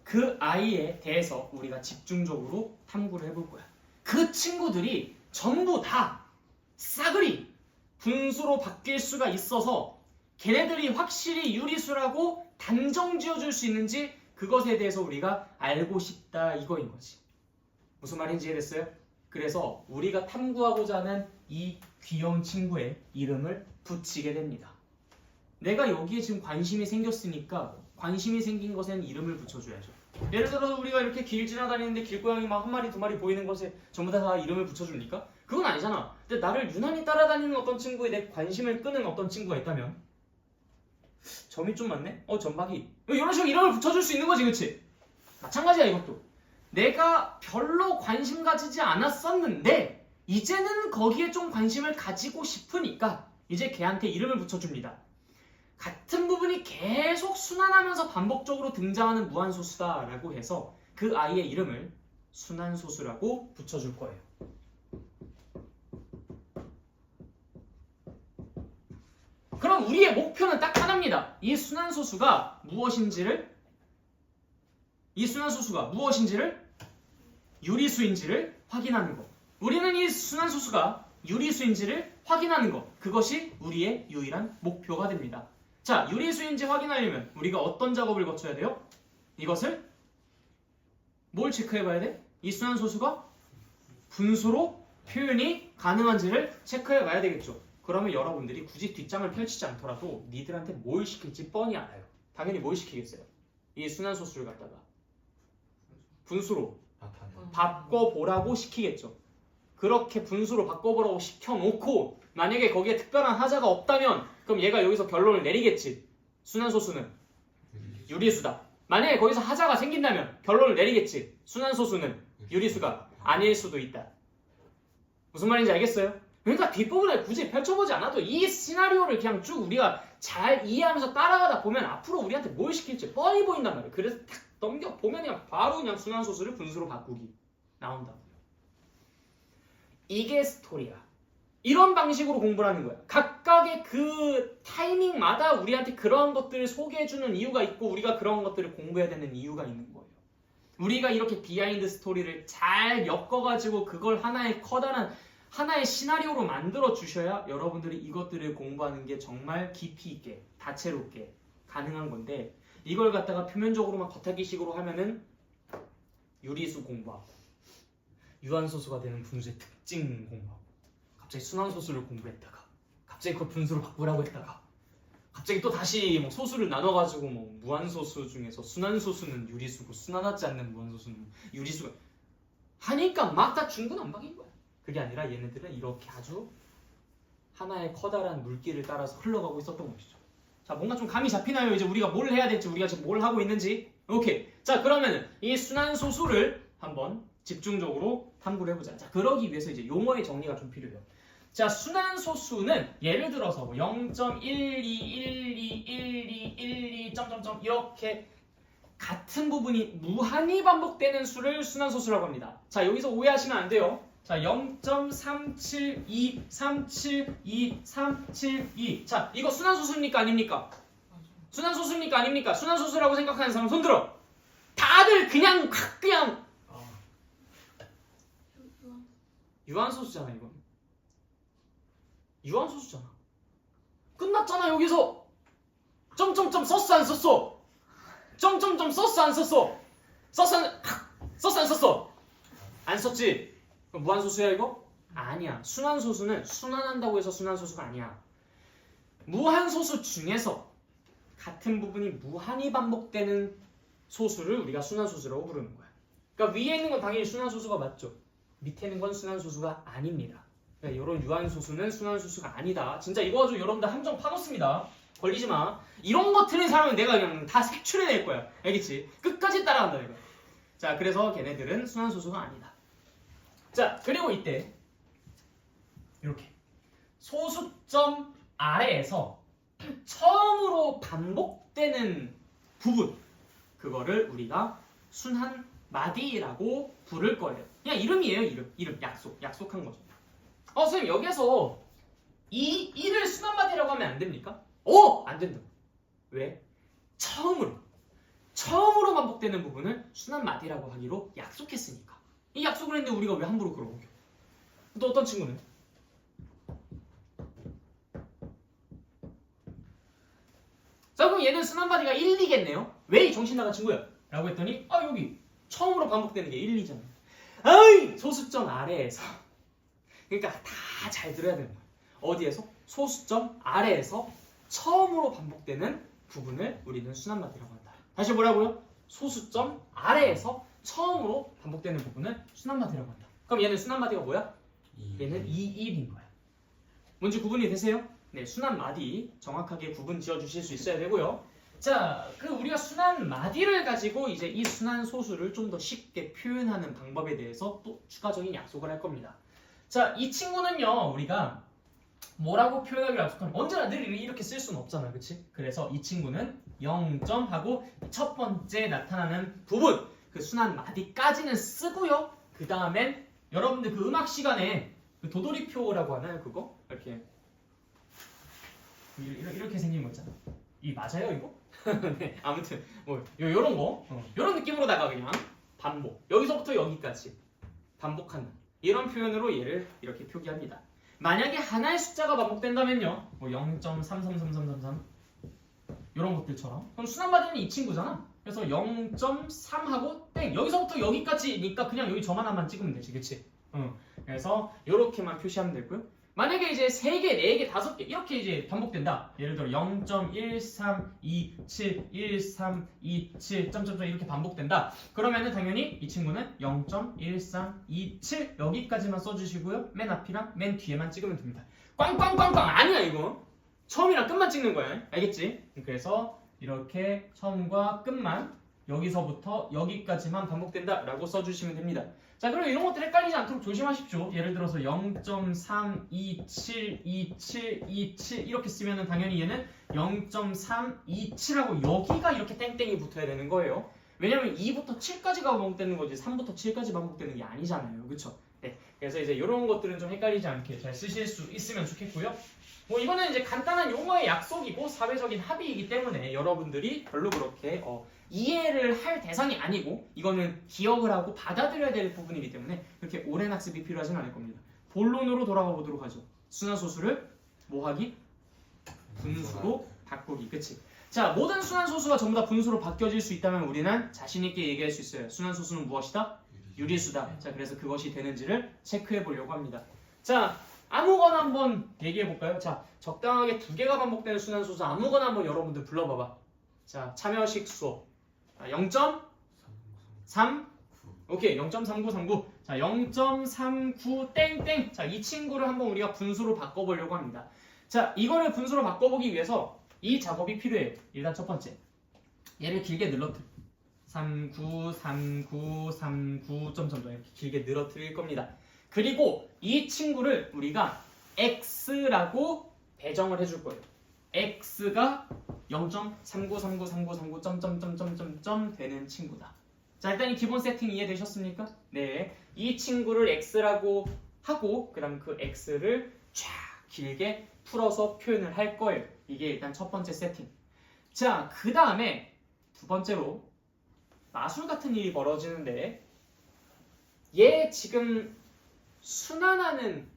그 아이에 대해서 우리가 집중적으로 탐구를 해볼 거야. 그 친구들이 전부 다 싸그리 분수로 바뀔 수가 있어서 걔네들이 확실히 유리수라고 단정 지어줄 수 있는지 그것에 대해서 우리가 알고 싶다 이거인 거지. 무슨 말인지 이해됐어요? 그래서 우리가 탐구하고자 하는 이 귀여운 친구의 이름을 붙이게 됩니다. 내가 여기에 지금 관심이 생겼으니까 관심이 생긴 것에는 이름을 붙여줘야죠. 예를 들어서 우리가 이렇게 길 지나다니는데 길고양이 막 한 마리 두 마리 보이는 것에 전부 다 이름을 붙여줍니까? 그건 아니잖아. 근데 나를 유난히 따라다니는 어떤 친구에 내 관심을 끄는 어떤 친구가 있다면 점이 좀 많네? 점박이 이런 식으로 이름을 붙여줄 수 있는 거지, 그치? 마찬가지야 이것도. 내가 별로 관심 가지지 않았었는데 이제는 거기에 좀 관심을 가지고 싶으니까 이제 걔한테 이름을 붙여줍니다. 같은 부분이 계속 순환하면서 반복적으로 등장하는 무한소수다라고 해서 그 아이의 이름을 순환소수라고 붙여줄 거예요. 그럼 우리의 목표는 딱 하나입니다. 이 순환소수가 무엇인지를 유리수인지를 확인하는 것. 우리는 이 순환소수가 유리수인지를 확인하는 것. 그것이 우리의 유일한 목표가 됩니다. 자, 유리수인지 확인하려면 우리가 어떤 작업을 거쳐야 돼요? 이것을 뭘 체크해봐야 돼? 이 순환소수가 분수로 표현이 가능한지를 체크해봐야 되겠죠. 그러면 여러분들이 굳이 뒷장을 펼치지 않더라도 니들한테 뭘 시킬지 뻔히 알아요. 당연히 뭘 시키겠어요? 이 순환소수를 갖다가 분수로 나타내. 바꿔보라고 시키겠죠. 그렇게 분수로 바꿔보라고 시켜놓고 만약에 거기에 특별한 하자가 없다면 그럼 얘가 여기서 결론을 내리겠지. 순환소수는 유리수다. 만약에 거기서 하자가 생긴다면 결론을 내리겠지. 순환소수는 유리수가 아닐 수도 있다. 무슨 말인지 알겠어요? 그러니까 뒷부분을 굳이 펼쳐보지 않아도 이 시나리오를 그냥 쭉 우리가 잘 이해하면서 따라가다 보면 앞으로 우리한테 뭘 시킬지 뻔히 보인단 말이에요. 그래서 탁 넘겨보면 그냥 바로 그냥 순환소수를 분수로 바꾸기 나온다고요. 이게 스토리야. 이런 방식으로 공부를 하는 거야. 각각의 그 타이밍마다 우리한테 그런 것들을 소개해주는 이유가 있고 우리가 그런 것들을 공부해야 되는 이유가 있는 거예요. 우리가 이렇게 비하인드 스토리를 잘 엮어가지고 그걸 하나의 커다란 하나의 시나리오로 만들어 주셔야 여러분들이 이것들을 공부하는 게 정말 깊이 있게 다채롭게 가능한 건데 이걸 갖다가 표면적으로만 겉핥기식으로 하면은 유리수 공부하고 유한소수가 되는 분수의 특징 공부하고 갑자기 순환소수를 공부했다가 갑자기 그걸 분수로 바꾸라고 했다가 갑자기 또 다시 뭐 소수를 나눠가지고 뭐 무한소수 중에서 순환소수는 유리수고 순환하지 않는 무한소수는 유리수가 하니까 막 다 중구난방인 거야. 그게 아니라 얘네들은 이렇게 아주 하나의 커다란 물길을 따라서 흘러가고 있었던 것이죠. 자, 뭔가 좀 감이 잡히나요? 이제 우리가 뭘 해야 될지, 우리가 지금 뭘 하고 있는지. 오케이. 자, 그러면 이 순환소수를 한번 집중적으로 탐구를 해보자. 자, 그러기 위해서 이제 용어의 정리가 좀 필요해요. 자, 순환소수는 예를 들어서 0.12121212 점점점 이렇게 같은 부분이 무한히 반복되는 수를 순환소수라고 합니다. 자, 여기서 오해하시면 안 돼요. 자, 0.372, 자, 이거 순환소수입니까? 아닙니까? 순환소수입니까? 아닙니까? 순환소수라고 생각하는 사람 손 들어. 다들 그냥 유한소수잖아, 이건. 유한소수잖아. 끝났잖아, 여기서. 점점점 썼어, 안 썼어? 점점점 썼어, 안 썼어? 썼어, 안 썼어? 안 썼지? 그럼 무한소수야 이거? 아니야. 순환소수는 순환한다고 해서 순환소수가 아니야. 무한소수 중에서 같은 부분이 무한히 반복되는 소수를 우리가 순환소수라고 부르는 거야. 그러니까 위에 있는 건 당연히 순환소수가 맞죠. 밑에 있는 건 순환소수가 아닙니다. 그러니까 이런 유한소수는 순환소수가 아니다. 진짜 이거 가지고 여러분들 함정 파놓습니다. 걸리지 마. 이런 거 틀린 사람은 내가 그냥 다 색출해낼 거야. 알겠지? 끝까지 따라간다 내가. 자, 그래서 걔네들은 순환소수가 아니다. 자, 그리고 이때 이렇게 소수점 아래에서 처음으로 반복되는 부분 그거를 우리가 순환마디라고 부를 거예요. 그냥 이름이에요. 이름 약속한 거죠. 선생님 여기에서 이 1을 순환마디라고 하면 안 됩니까? 안 된다. 왜? 처음으로 반복되는 부분을 순환마디라고 하기로 약속했으니까. 이 약속을 했는데 우리가 왜 함부로 그러고? 또 어떤 친구는? 자, 그럼 얘는 순환마디가 1, 2겠네요? 왜 이 정신 나간 친구야? 라고 했더니 여기 처음으로 반복되는 게 1, 2잖아. 아이! 소수점 아래에서 그러니까 다 잘 들어야 되는 거야. 어디에서? 소수점 아래에서 처음으로 반복되는 부분을 우리는 순환마디라고 한다. 다시 뭐라고요? 소수점 아래에서 처음으로 반복되는 부분을 순환마디라고 한다. 그럼 얘는 순환마디가 뭐야? 얘는 2, 1인 거야. 뭔지 구분이 되세요? 네, 순환마디 정확하게 구분 지어주실 수 있어야 되고요. 자, 우리가 순환마디를 가지고 이제 이 순환소수를 좀 더 쉽게 표현하는 방법에 대해서 또 추가적인 약속을 할 겁니다. 자, 이 친구는요, 우리가 뭐라고 표현하기로 약속하면 언제나 늘 이렇게 쓸 수는 없잖아, 그치? 그래서 이 친구는 0점 하고 첫 번째 나타나는 부분 그 순환마디까지는 쓰고요. 그 다음엔 여러분들 그 음악 시간에 그 도돌이표라고 하나요, 그거? 이렇게 생긴 거 있잖아. 이 맞아요, 이거? 네, 아무튼 뭐 요런 거, 요런 느낌으로다가 그냥 반복. 여기서부터 여기까지 반복한다. 이런 표현으로 얘를 이렇게 표기합니다. 만약에 하나의 숫자가 반복된다면요, 뭐 0.333333 이런 것들처럼 그럼 순환마디는 이 친구잖아. 그래서 0.3하고 땡 여기서부터 여기까지니까 그냥 여기 점 하나만 찍으면 되지, 그치? 그래서 이렇게만 표시하면 되고요. 만약에 이제 3개, 4개, 5개 이렇게 이제 반복된다. 예를 들어 0.1327, 1327, 점점점 이렇게 반복된다. 그러면은 당연히 이 친구는 0.1327 여기까지만 써주시고요. 맨 앞이랑 맨 뒤에만 찍으면 됩니다. 꽝꽝꽝꽝 아니야 이거. 처음이랑 끝만 찍는 거야. 알겠지? 그래서 이렇게 처음과 끝만 여기서부터 여기까지만 반복된다라고 써주시면 됩니다. 자, 그럼 이런 것들 헷갈리지 않도록 조심하십시오. 예를 들어서 0.3272727 이렇게 쓰면은 당연히 얘는 0.327하고 여기가 이렇게 땡땡이 붙어야 되는 거예요. 왜냐면 2부터 7까지가 반복되는 거지 3부터 7까지 반복되는 게 아니잖아요. 그쵸? 네. 그래서 이제 이런 것들은 좀 헷갈리지 않게 잘 쓰실 수 있으면 좋겠고요. 뭐 이거는 이제 간단한 용어의 약속이고 사회적인 합의이기 때문에 여러분들이 별로 그렇게 이해를 할 대상이 아니고 이거는 기억을 하고 받아들여야 될 부분이기 때문에 그렇게 오랜 학습이 필요하진 않을 겁니다. 본론으로 돌아가 보도록 하죠. 순환소수를 뭐하기? 분수로 바꾸기. 그치? 자, 모든 순환소수가 전부 다 분수로 바뀌어질 수 있다면 우리는 자신있게 얘기할 수 있어요. 순환소수는 무엇이다? 유리수다. 자, 그래서 그것이 되는지를 체크해 보려고 합니다. 자, 아무거나 한번 얘기해 볼까요? 자, 적당하게 2개가 반복되는 순환소수 아무거나 한번 여러분들 불러봐봐. 자, 참여식 수업 0.3 오케이 0.3939 자 0.39 땡땡 자 이 친구를 한번 우리가 분수로 바꿔보려고 합니다. 자 이거를 분수로 바꿔보기 위해서 이 작업이 필요해요. 일단 첫 번째 얘를 길게 늘어뜨려 39 39 39 점점점 이렇게 길게 늘어뜨릴 겁니다. 그리고 이 친구를 우리가 x라고 배정을 해줄 거예요. x가 0.39393939 점점점점점점 되는 친구다. 자, 일단 이 기본 세팅 이해되셨습니까? 네, 이 친구를 x라고 하고 그다음 그 x를 쫙 길게 풀어서 표현을 할 거예요. 이게 일단 첫 번째 세팅. 자, 그 다음에 두 번째로 마술 같은 일이 벌어지는데 얘 지금 순환하는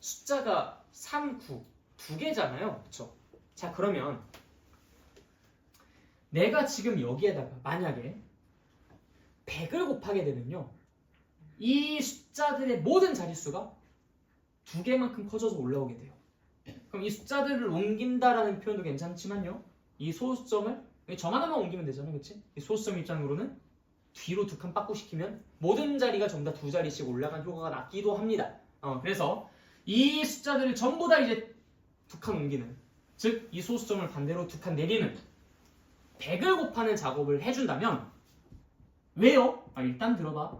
숫자가 3, 9 두 개잖아요. 그쵸? 자, 그러면 내가 지금 여기에다가 만약에 100을 곱하게 되면요 이 숫자들의 모든 자릿수가 2개만큼 커져서 올라오게 돼요. 그럼 이 숫자들을 옮긴다라는 표현도 괜찮지만요 이 소수점을 점 하나만 옮기면 되잖아요. 그치? 이 소수점 입장으로는 뒤로 2칸 빠꾸시키면 모든 자리가 전부 다 2자리씩 올라간 효과가 나기도 합니다. 그래서 이 숫자들을 전부 다 이제 2칸 옮기는 즉 이 소수점을 반대로 2칸 내리는 100을 곱하는 작업을 해준다면 왜요? 일단 들어봐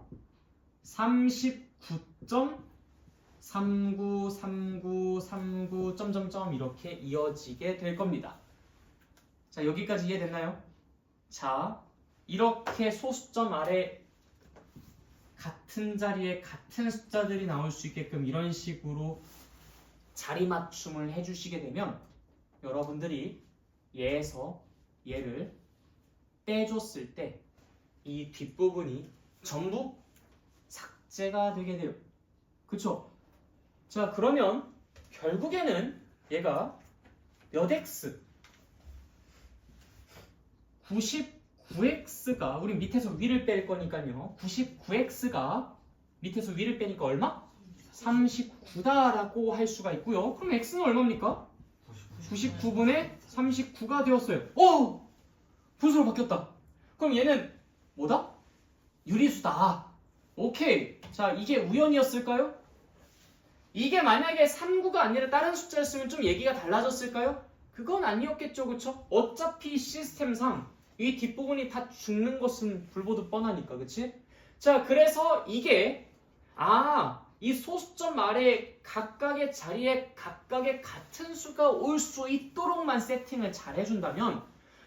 39.393939 점점점 이렇게 이어지게 될 겁니다. 자 여기까지 이해됐나요? 자 이렇게 소수점 아래 같은 자리에 같은 숫자들이 나올 수 있게끔 이런 식으로 자리 맞춤을 해주시게 되면 여러분들이 얘에서 얘를 빼줬을 때 이 뒷부분이 전부 삭제가 되게 돼요. 그쵸? 자 그러면 결국에는 얘가 몇 x? 99x가 우리 밑에서 위를 뺄 거니까요. 99x가 밑에서 위를 빼니까 얼마? 39다라고 할 수가 있고요. 그럼 x는 얼마입니까? 99분의 39가 되었어요. 오! 분수로 바뀌었다. 그럼 얘는 뭐다? 유리수다. 오케이. 자, 이게 우연이었을까요? 이게 만약에 39가 아니라 다른 숫자였으면 좀 얘기가 달라졌을까요? 그건 아니었겠죠. 그쵸? 어차피 시스템상 이 뒷부분이 다 죽는 것은 불보듯 뻔하니까. 그치? 자, 그래서 이게 이 소수점 아래 각각의 자리에 각각의 같은 수가 올 수 있도록만 세팅을 잘 해준다면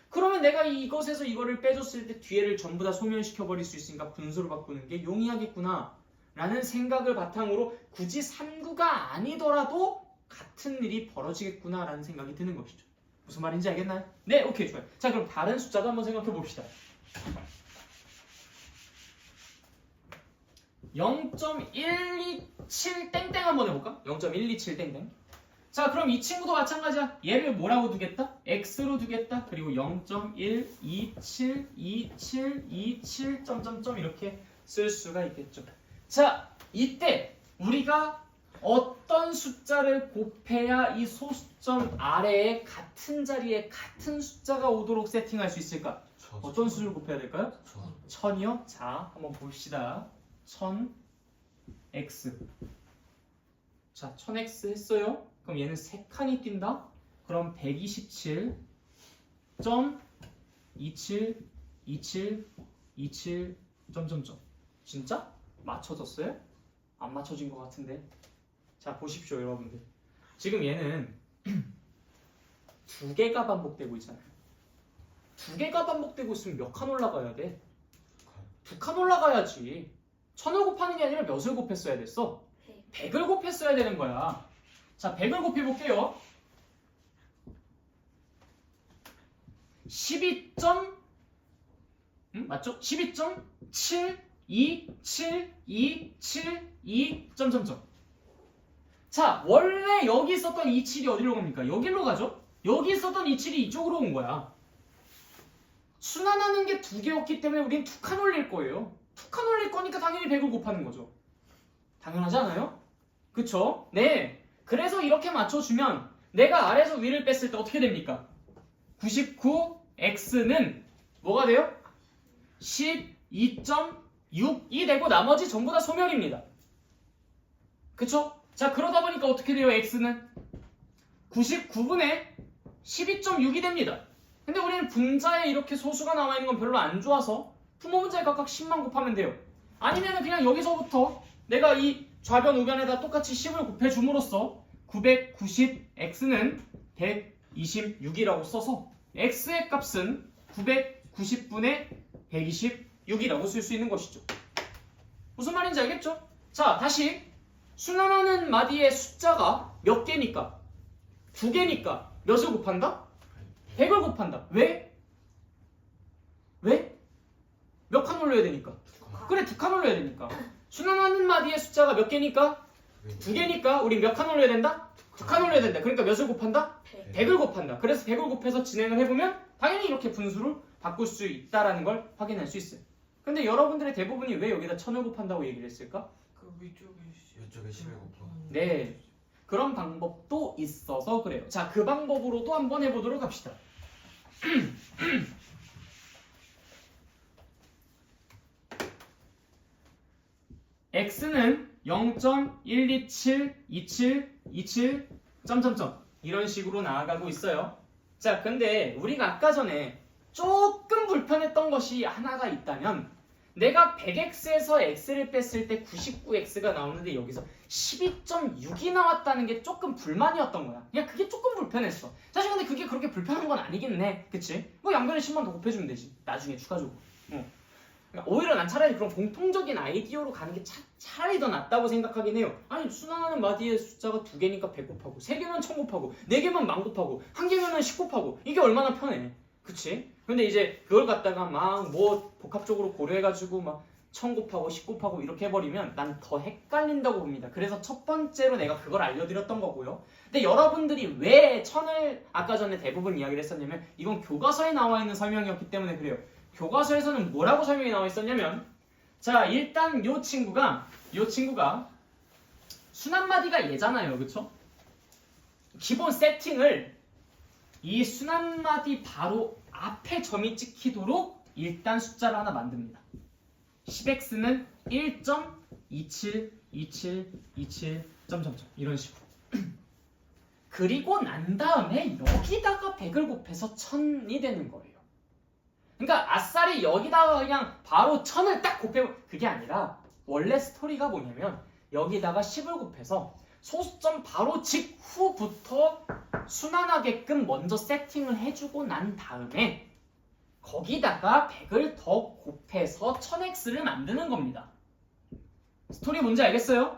그러면 내가 이것에서 이거를 빼줬을 때 뒤에를 전부 다 소멸시켜 버릴 수 있으니까 분수로 바꾸는 게 용이하겠구나 라는 생각을 바탕으로 굳이 39가 아니더라도 같은 일이 벌어지겠구나 라는 생각이 드는 것이죠. 무슨 말인지 알겠나요? 네, 오케이, 좋아요. 자, 그럼 다른 숫자도 한번 생각해 봅시다. 0.127 땡땡 한번 해볼까? 0.127 땡땡. 자, 그럼 이 친구도 마찬가지야. 얘를 뭐라고 두겠다? x로 두겠다. 그리고 0.1272727 점점점 이렇게 쓸 수가 있겠죠. 자, 이때 우리가 어떤 숫자를 곱해야 이 소수점 아래에 같은 자리에 같은 숫자가 오도록 세팅할 수 있을까? 어떤 수를 곱해야 될까요? 1000이요? 자, 한번 봅시다. 1000x. 자, 1000x 했어요. 그럼 얘는 3칸이 뛴다. 그럼 127.272727 점점점. 진짜? 맞춰졌어요? 안 맞춰진 것 같은데. 자, 보십시오, 여러분들. 지금 얘는 두 개가 반복되고 있잖아요. 두 개가 반복되고 있으면 몇 칸 올라가야 돼? 2칸 올라가야지. 1000을 곱하는 게 아니라 몇을 곱했어야 됐어? 100을 곱했어야 되는 거야. 자, 100을 곱해볼게요. 12. 맞죠? 12.7272772 점점점. 자, 원래 여기 있었던 27이 어디로 갑니까? 여기로 가죠? 여기 있었던 27이 이쪽으로 온 거야. 순환하는 게 두 개였기 때문에 우린 2칸 올릴 거예요. 2칸 올릴 거니까 당연히 100을 곱하는 거죠. 당연하지 않아요? 그쵸? 네. 그래서 이렇게 맞춰주면 내가 아래에서 위를 뺐을 때 어떻게 됩니까? 99x는 뭐가 돼요? 12.6이 되고 나머지 전부 다 소멸입니다. 그쵸? 자, 그러다 보니까 어떻게 돼요? x는 99분의 12.6이 됩니다. 근데 우리는 분자에 이렇게 소수가 나와 있는 건 별로 안 좋아서 부모 분자에 각각 10만 곱하면 돼요. 아니면 그냥 여기서부터 내가 이 좌변 우변에다 똑같이 10을 곱해줌으로써 990x는 126이라고 써서 x의 값은 990분의 126이라고 쓸 수 있는 것이죠. 무슨 말인지 알겠죠? 자, 다시 순환하는 마디의 숫자가 몇 개니까? 2개니까 몇을 곱한다? 100을 곱한다. 왜? 왜? 몇 칸 올려야 되니까? 그래, 2칸 올려야 되니까. 순환하는 마디의 숫자가 몇 개니까? 2개니까 우리 몇 칸 올려야 된다? 2칸 올려야 된다. 그러니까 몇을 곱한다? 100을 곱한다. 그래서 100을 곱해서 진행을 해보면 당연히 이렇게 분수를 바꿀 수 있다는 걸 확인할 수 있어요. 근데 여러분들의 대부분이 왜 여기다 1000을 곱한다고 얘기를 했을까? 그 위쪽에 이쪽에 10을 곱하. 네, 그런 방법도 있어서 그래요. 자, 그 방법으로도 한번 해보도록 합시다. x는 0.1272727 점점점 이런 식으로 나아가고 있어요. 자, 근데 우리가 아까 전에 조금 불편했던 것이 하나가 있다면 내가 100x에서 x를 뺐을 때 99x가 나오는데 여기서 12.6이 나왔다는 게 조금 불만이었던 거야. 그냥 그게 조금 불편했어. 사실 근데 그게 그렇게 불편한 건 아니긴 해. 그치? 뭐 양변에 10만 더 곱해주면 되지. 나중에 추가적으로. 그러니까 오히려 난 차라리 그런 공통적인 아이디어로 가는 게 차라리 더 낫다고 생각하긴 해요. 아니, 순환하는 마디의 숫자가 2개니까 100 곱하고 3개면 1000 곱하고 4개면 1000 곱하고 1개면 10 곱하고 이게 얼마나 편해. 그치? 근데 이제 그걸 갖다가 막 뭐 복합적으로 고려해가지고 막 1000 곱하고 10 곱하고 이렇게 해버리면 난 더 헷갈린다고 봅니다. 그래서 첫 번째로 내가 그걸 알려드렸던 거고요. 근데 여러분들이 왜 1000을 아까 전에 대부분 이야기를 했었냐면 이건 교과서에 나와 있는 설명이었기 때문에 그래요. 교과서에서는 뭐라고 설명이 나와 있었냐면 자, 일단 요 친구가 순환마디가 얘잖아요. 그쵸? 기본 세팅을 이 순환마디 바로 앞에 점이 찍히도록 일단 숫자를 하나 만듭니다. 10x는 1.272727 점점점 이런 식으로. 그리고 난 다음에 여기다가 100을 곱해서 1000이 되는 거예요. 그러니까 아싸리 여기다가 그냥 바로 1000을 딱 곱해, 그게 아니라 원래 스토리가 뭐냐면 여기다가 10을 곱해서 소수점 바로 직후부터 순환하게끔 먼저 세팅을 해주고 난 다음에 거기다가 100을 더 곱해서 1000x를 만드는 겁니다. 스토리 뭔지 알겠어요?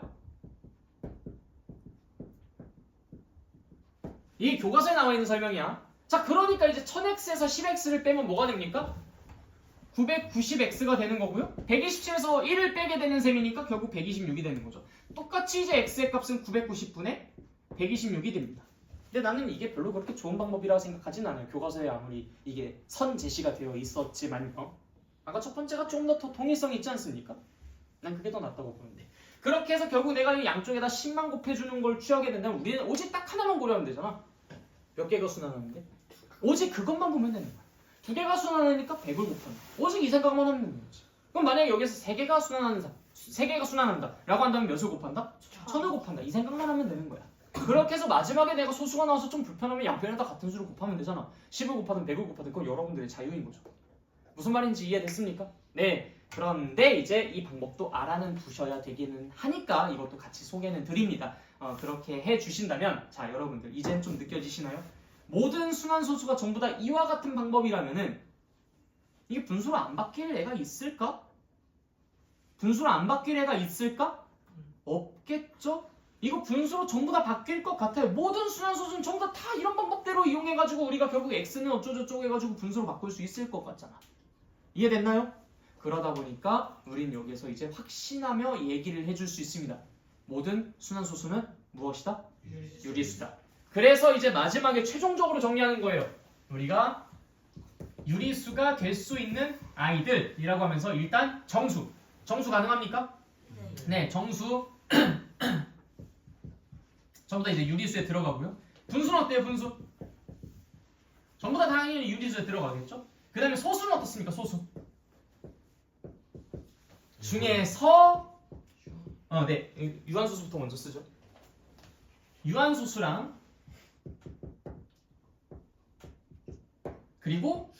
이 교과서에 나와 있는 설명이야. 자, 그러니까 이제 1000x에서 10x를 빼면 뭐가 됩니까? 990x가 되는 거고요. 127에서 1을 빼게 되는 셈이니까 결국 126이 되는 거죠. 똑같이 이제 x의 값은 990분의 126이 됩니다. 근데 나는 이게 별로 그렇게 좋은 방법이라고 생각하진 않아요. 교과서에 아무리 이게 선 제시가 되어 있었지만요. 아까 첫 번째가 좀 더 통일성이 있지 않습니까? 난 그게 더 낫다고 보는데. 그렇게 해서 결국 내가 이 양쪽에다 10만 곱해주는 걸 취하게 된다면 우리는 오직 딱 하나만 고려하면 되잖아. 몇 개가 순환하는데? 오직 그것만 보면 되는 거야. 두 개가 순환하니까 100을 곱한다. 오직 이 생각만 하면 되는 거지. 그럼 만약에 여기서 세 개가 순환한다 라고 한다면 몇을 곱한다? 1000을 곱한다. 이 생각만 하면 되는 거야. 그렇게 해서 마지막에 내가 소수가 나와서 좀 불편하면 양변에다 같은 수를 곱하면 되잖아. 10을 곱하든 100을 곱하든 그건 여러분들의 자유인 거죠. 무슨 말인지 이해됐습니까? 네. 그런데 이제 이 방법도 알아는 두셔야 되기는 하니까 이것도 같이 소개는 드립니다. 그렇게 해주신다면 자 여러분들 이젠 좀 느껴지시나요? 모든 순환소수가 전부 다 이와 같은 방법이라면은 이게 분수로 안 바뀔 애가 있을까? 분수로 안 바뀔 애가 있을까? 없겠죠? 이거 분수로 전부 다 바뀔 것 같아요. 모든 순환소수는 전부 다 이런 방법대로 이용해가지고 우리가 결국 x는 어쩌고저쩌고 해가지고 분수로 바꿀 수 있을 것 같잖아. 이해됐나요? 그러다 보니까 우린 여기서 이제 확신하며 얘기를 해줄 수 있습니다. 모든 순환소수는 무엇이다? 유리수다. 그래서 이제 마지막에 최종적으로 정리하는 거예요. 우리가 유리수가 될 수 있는 아이들이라고 하면서 일단 정수 가능합니까? 네, 정수 전부 다 이제 유리수에 들어가고요. 분수는 어때요? 분수 전부 다 당연히 유리수에 들어가겠죠? 그 다음에 소수는 어떻습니까? 소수 중에서 네, 유한소수부터 먼저 쓰죠. 유한소수랑 그리고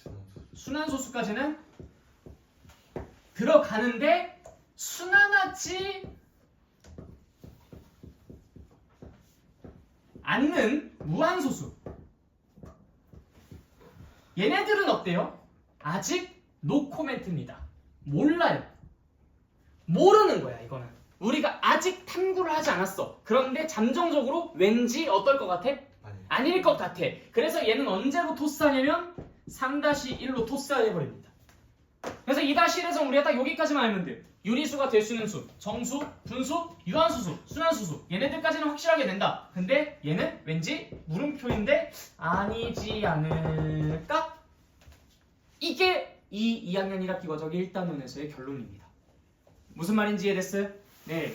순환소수까지는 들어가는데 순환하지 않는 무한소수. 얘네들은 어때요? 아직 노 코멘트입니다. 몰라요. 모르는 거야 이거는. 우리가 아직 탐구를 하지 않았어. 그런데 잠정적으로 왠지 어떨 것 같아? 아닐 것 같아. 그래서 얘는 언제로 토스하냐면 3-1로 토스가 돼버립니다. 그래서 2-1에서 우리가 딱 여기까지만 알면 돼요. 유리수가 될 수 있는 수, 정수, 분수, 유한수수, 순환수수 얘네들까지는 확실하게 된다. 근데 얘는 왠지 물음표인데 아니지 않을까? 이게 이 2학년 1학기 과정 1단원에서의 결론입니다. 무슨 말인지 이해됐어요? 네.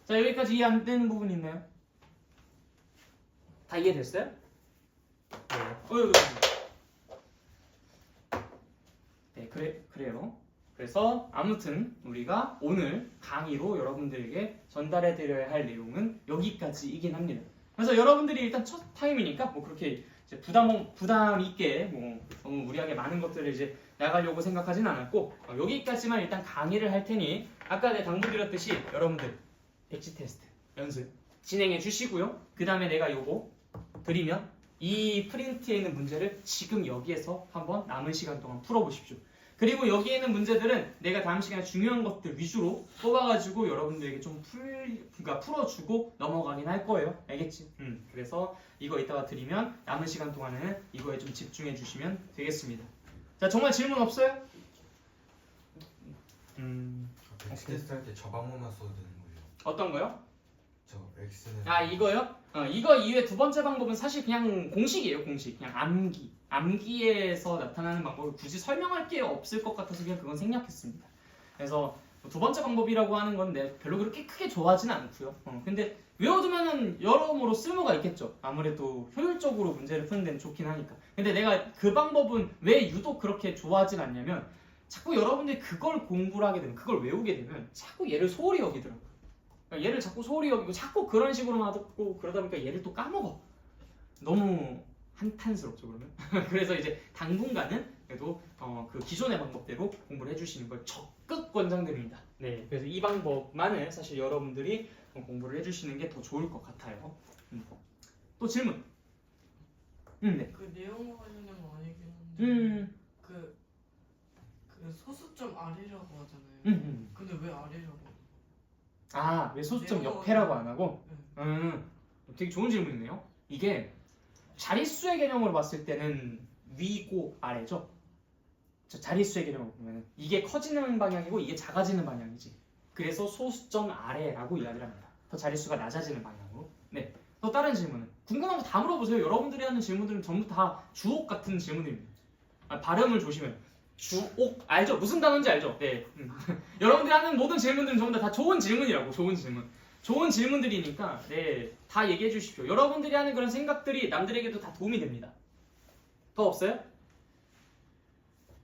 자 여기까지 이해 안 되는 부분 있나요? 다 이해됐어요? 네. 네, 그래요. 그래서 아무튼 우리가 오늘 강의로 여러분들에게 전달해드려야 할 내용은 여기까지이긴 합니다. 그래서 여러분들이 일단 첫 타임이니까 뭐 그렇게 이제 부담 있게 뭐 너무 무리하게 많은 것들을 이제 나가려고 생각하진 않았고 여기까지만 일단 강의를 할 테니 아까 내가 당부드렸듯이 여러분들 백지 테스트 연습 진행해 주시고요. 그 다음에 내가 요거 드리면 이 프린트에 있는 문제를 지금 여기에서 한번 남은 시간 동안 풀어보십시오. 그리고 여기에 있는 문제들은 내가 다음 시간에 중요한 것들 위주로 뽑아가지고 여러분들에게 좀 그러니까 풀어주고 넘어가긴 할 거예요. 알겠지? 그래서 이거 이따가 드리면 남은 시간 동안에는 이거에 좀 집중해 주시면 되겠습니다. 자, 정말 질문 없어요? 백스 테스트 할 때 저 방법만 써도 되는 거예요? 어떤 거요? 저 X는 이거요? 이거 이외에 두 번째 방법은 사실 그냥 공식이에요. 공식. 그냥 암기에서 나타나는 방법을 굳이 설명할 게 없을 것 같아서 그냥 그건 생략했습니다. 그래서 두 번째 방법이라고 하는 건데 별로 그렇게 크게 좋아하지는 않고요. 근데 외워두면은 여러모로 쓸모가 있겠죠. 아무래도 효율적으로 문제를 푸는 데는 좋긴 하니까. 근데 내가 그 방법은 왜 유독 그렇게 좋아하진 않냐면 자꾸 여러분들이 그걸 공부를 하게 되면 그걸 외우게 되면 자꾸 얘를 소홀히 여기더라고요. 그러니까 얘를 자꾸 소홀히 여기고 자꾸 그런 식으로만 하고 그러다 보니까 얘를 또 까먹어. 너무 한탄스럽죠 그러면. 그래서 이제 당분간은 그래도 그 기존의 방법대로 공부를 해주시는 걸 적극 권장드립니다. 네, 그래서 이 방법만을 사실 여러분들이 공부를 해주시는 게 더 좋을 것 같아요. 또 질문. 네. 그 내용과 관련된 거 아니긴 한데 그 소수점 아래라고 하잖아요. 근데 왜 아래라고? 왜 소수점 옆에라고 안 하고? 되게 좋은 질문이네요. 이게 자릿수의 개념으로 봤을 때는 위고 아래죠. 자릿수의 개념으로 보면 이게 커지는 방향이고 이게 작아지는 방향이지. 그래서 소수점 아래라고 이야기를 합니다. 더 자릿수가 낮아지는 방향으로. 네. 또 다른 질문은 궁금한 거 다 물어보세요. 여러분들이 하는 질문들은 전부 다 주옥 같은 질문입니다. 발음을 조심해요. 주옥 알죠? 무슨 단어인지 알죠? 네. 여러분들이 하는 모든 질문들은 전부 다 좋은 질문이라고. 좋은 질문. 좋은 질문들이니까 네, 다 얘기해 주십시오. 여러분들이 하는 그런 생각들이 남들에게도 다 도움이 됩니다. 더 없어요?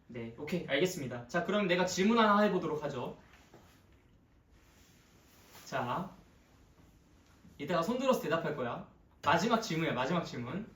네, 오케이, 알겠습니다. 자, 그럼 내가 질문 하나 해보도록 하죠. 자, 이따가 손 들어서 대답할 거야. 마지막 질문이야, 마지막 질문.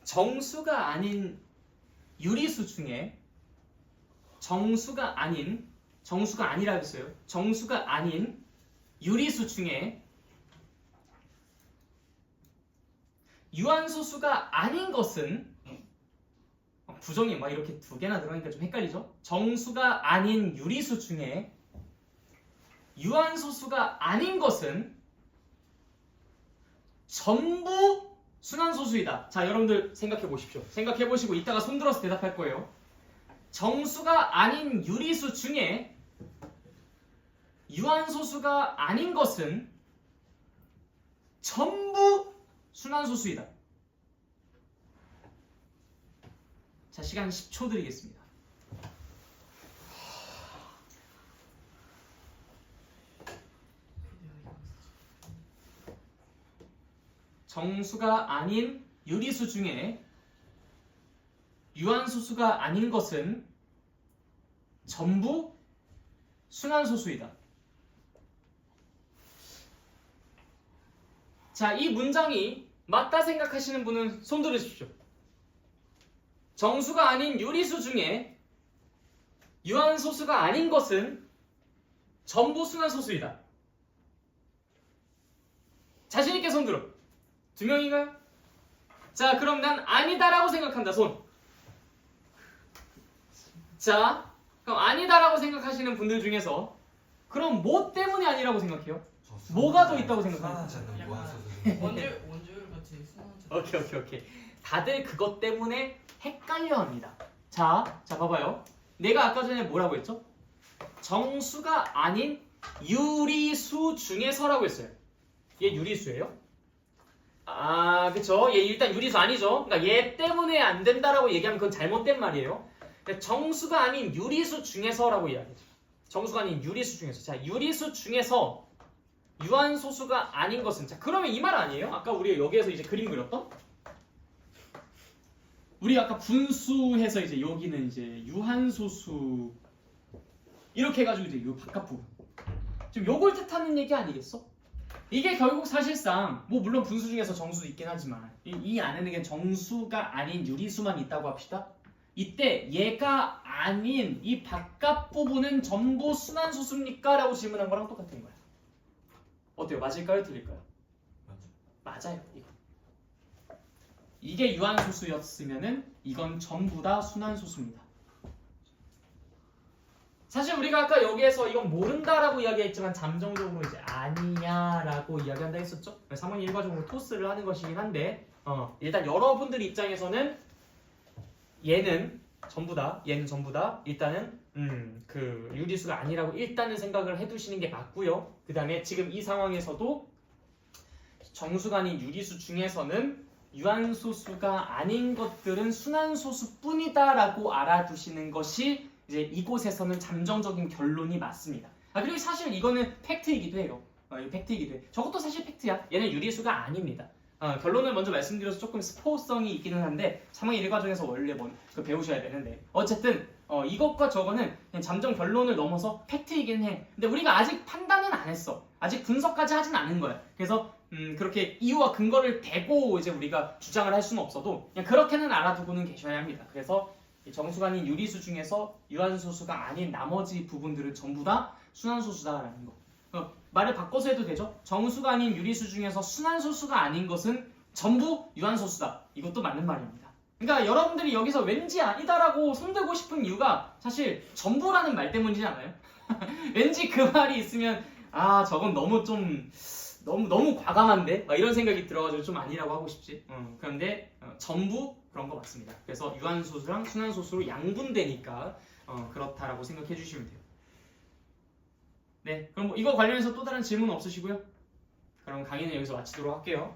정수가 아닌 유리수 중에 정수가 아니라 했어요. 정수가 아닌 유리수 중에 유한소수가 아닌 것은 부정이 막 이렇게 두 개나 들어가니까 좀 헷갈리죠? 정수가 아닌 유리수 중에 유한소수가 아닌 것은 전부 순환소수이다. 자, 여러분들 생각해 보십시오. 생각해 보시고 이따가 손 들어서 대답할 거예요. 정수가 아닌 유리수 중에 유한소수가 아닌 것은 전부 순환소수이다. 자, 시간 10초 드리겠습니다. 정수가 아닌 유리수 중에 유한소수가 아닌 것은 전부 순환소수이다. 자, 이 문장이 맞다 생각하시는 분은 손 들으십시오. 정수가 아닌 유리수 중에 유한소수가 아닌 것은 전부 순환소수이다. 자신있게 손 들어. 2명인가요? 자, 그럼 난 아니다라고 생각한다. 손. 자, 그럼 아니다라고 생각하시는 분들 중에서 그럼 뭐 때문에 아니라고 생각해요? 뭐가 더 있다고 생각해요? 원주율 같이 순환. 오케이. 다들 그것 때문에 헷갈려합니다. 자, 봐봐요. 내가 아까 전에 뭐라고 했죠? 정수가 아닌 유리수 중에서라고 했어요. 얘 유리수예요? 아, 그쵸. 얘 일단 유리수 아니죠. 그러니까 얘 때문에 안 된다라고 얘기하면 그건 잘못된 말이에요. 그러니까 정수가 아닌 유리수 중에서라고 이야기하죠. 정수가 아닌 유리수 중에서. 자, 유리수 중에서 유한소수가 아닌 것은, 자, 그러면 이 말 아니에요? 아까 우리 여기에서 이제 그림 그렸던? 우리 아까 분수해서 이제 여기는 이제 유한소수 이렇게 해가지고 이제 요 바깥 부분. 지금 요걸 뜻하는 얘기 아니겠어? 이게 결국 사실상 뭐 물론 분수 중에서 정수도 있긴 하지만 이 안에는 그냥 정수가 아닌 유리수만 있다고 합시다. 이때 얘가 아닌 이 바깥 부분은 전부 순환소수입니까? 라고 질문한 거랑 똑같은 거야. 어때요? 맞을까요? 틀릴까요? 맞아요. 이게 유한소수였으면은 이건 전부 다 순환소수입니다. 사실 우리가 아까 여기에서 이건 모른다라고 이야기했지만 잠정적으로 이제 아니냐라고 이야기한다 했었죠. 3학년 일과적으로 토스를 하는 것이긴 한데 일단 여러분들 입장에서는 얘는 전부 다 일단은 그 유리수가 아니라고 일단은 생각을 해두시는 게 맞고요. 그 다음에 지금 이 상황에서도 정수가 아닌 유리수 중에서는 유한소수가 아닌 것들은 순환소수뿐이다라고 알아두시는 것이 이제 이곳에서는 잠정적인 결론이 맞습니다. 그리고 사실 이거는 팩트이기도 해요. 팩트이기도 해. 저것도 사실 팩트야. 얘는 유리수가 아닙니다. 결론을 먼저 말씀드려서 조금 스포성이 있기는 한데 3학년 1과정에서 원래 배우셔야 되는데 어쨌든 이것과 저거는 그냥 잠정 결론을 넘어서 팩트이긴 해. 근데 우리가 아직 판단은 안 했어. 아직 분석까지 하진 않은 거야. 그래서 그렇게 이유와 근거를 대고 이제 우리가 주장을 할 수는 없어도 그냥 그렇게는 알아두고는 계셔야 합니다. 그래서 정수가 아닌 유리수 중에서 유한소수가 아닌 나머지 부분들은 전부 다 순환소수다라는 거. 말을 바꿔서 해도 되죠? 정수가 아닌 유리수 중에서 순환소수가 아닌 것은 전부 유한소수다. 이것도 맞는 말입니다. 그러니까 여러분들이 여기서 왠지 아니다라고 손들고 싶은 이유가 사실 전부라는 말 때문이지 않아요? 왠지 그 말이 있으면 저건 너무 좀 너무 과감한데? 막 이런 생각이 들어가지고 좀 아니라고 하고 싶지. 그런데 전부 그런 거 맞습니다. 그래서 유한소수랑 순환소수로 양분되니까 그렇다라고 생각해 주시면 돼요. 네, 그럼 뭐 이거 관련해서 또 다른 질문 없으시고요? 그럼 강의는 여기서 마치도록 할게요.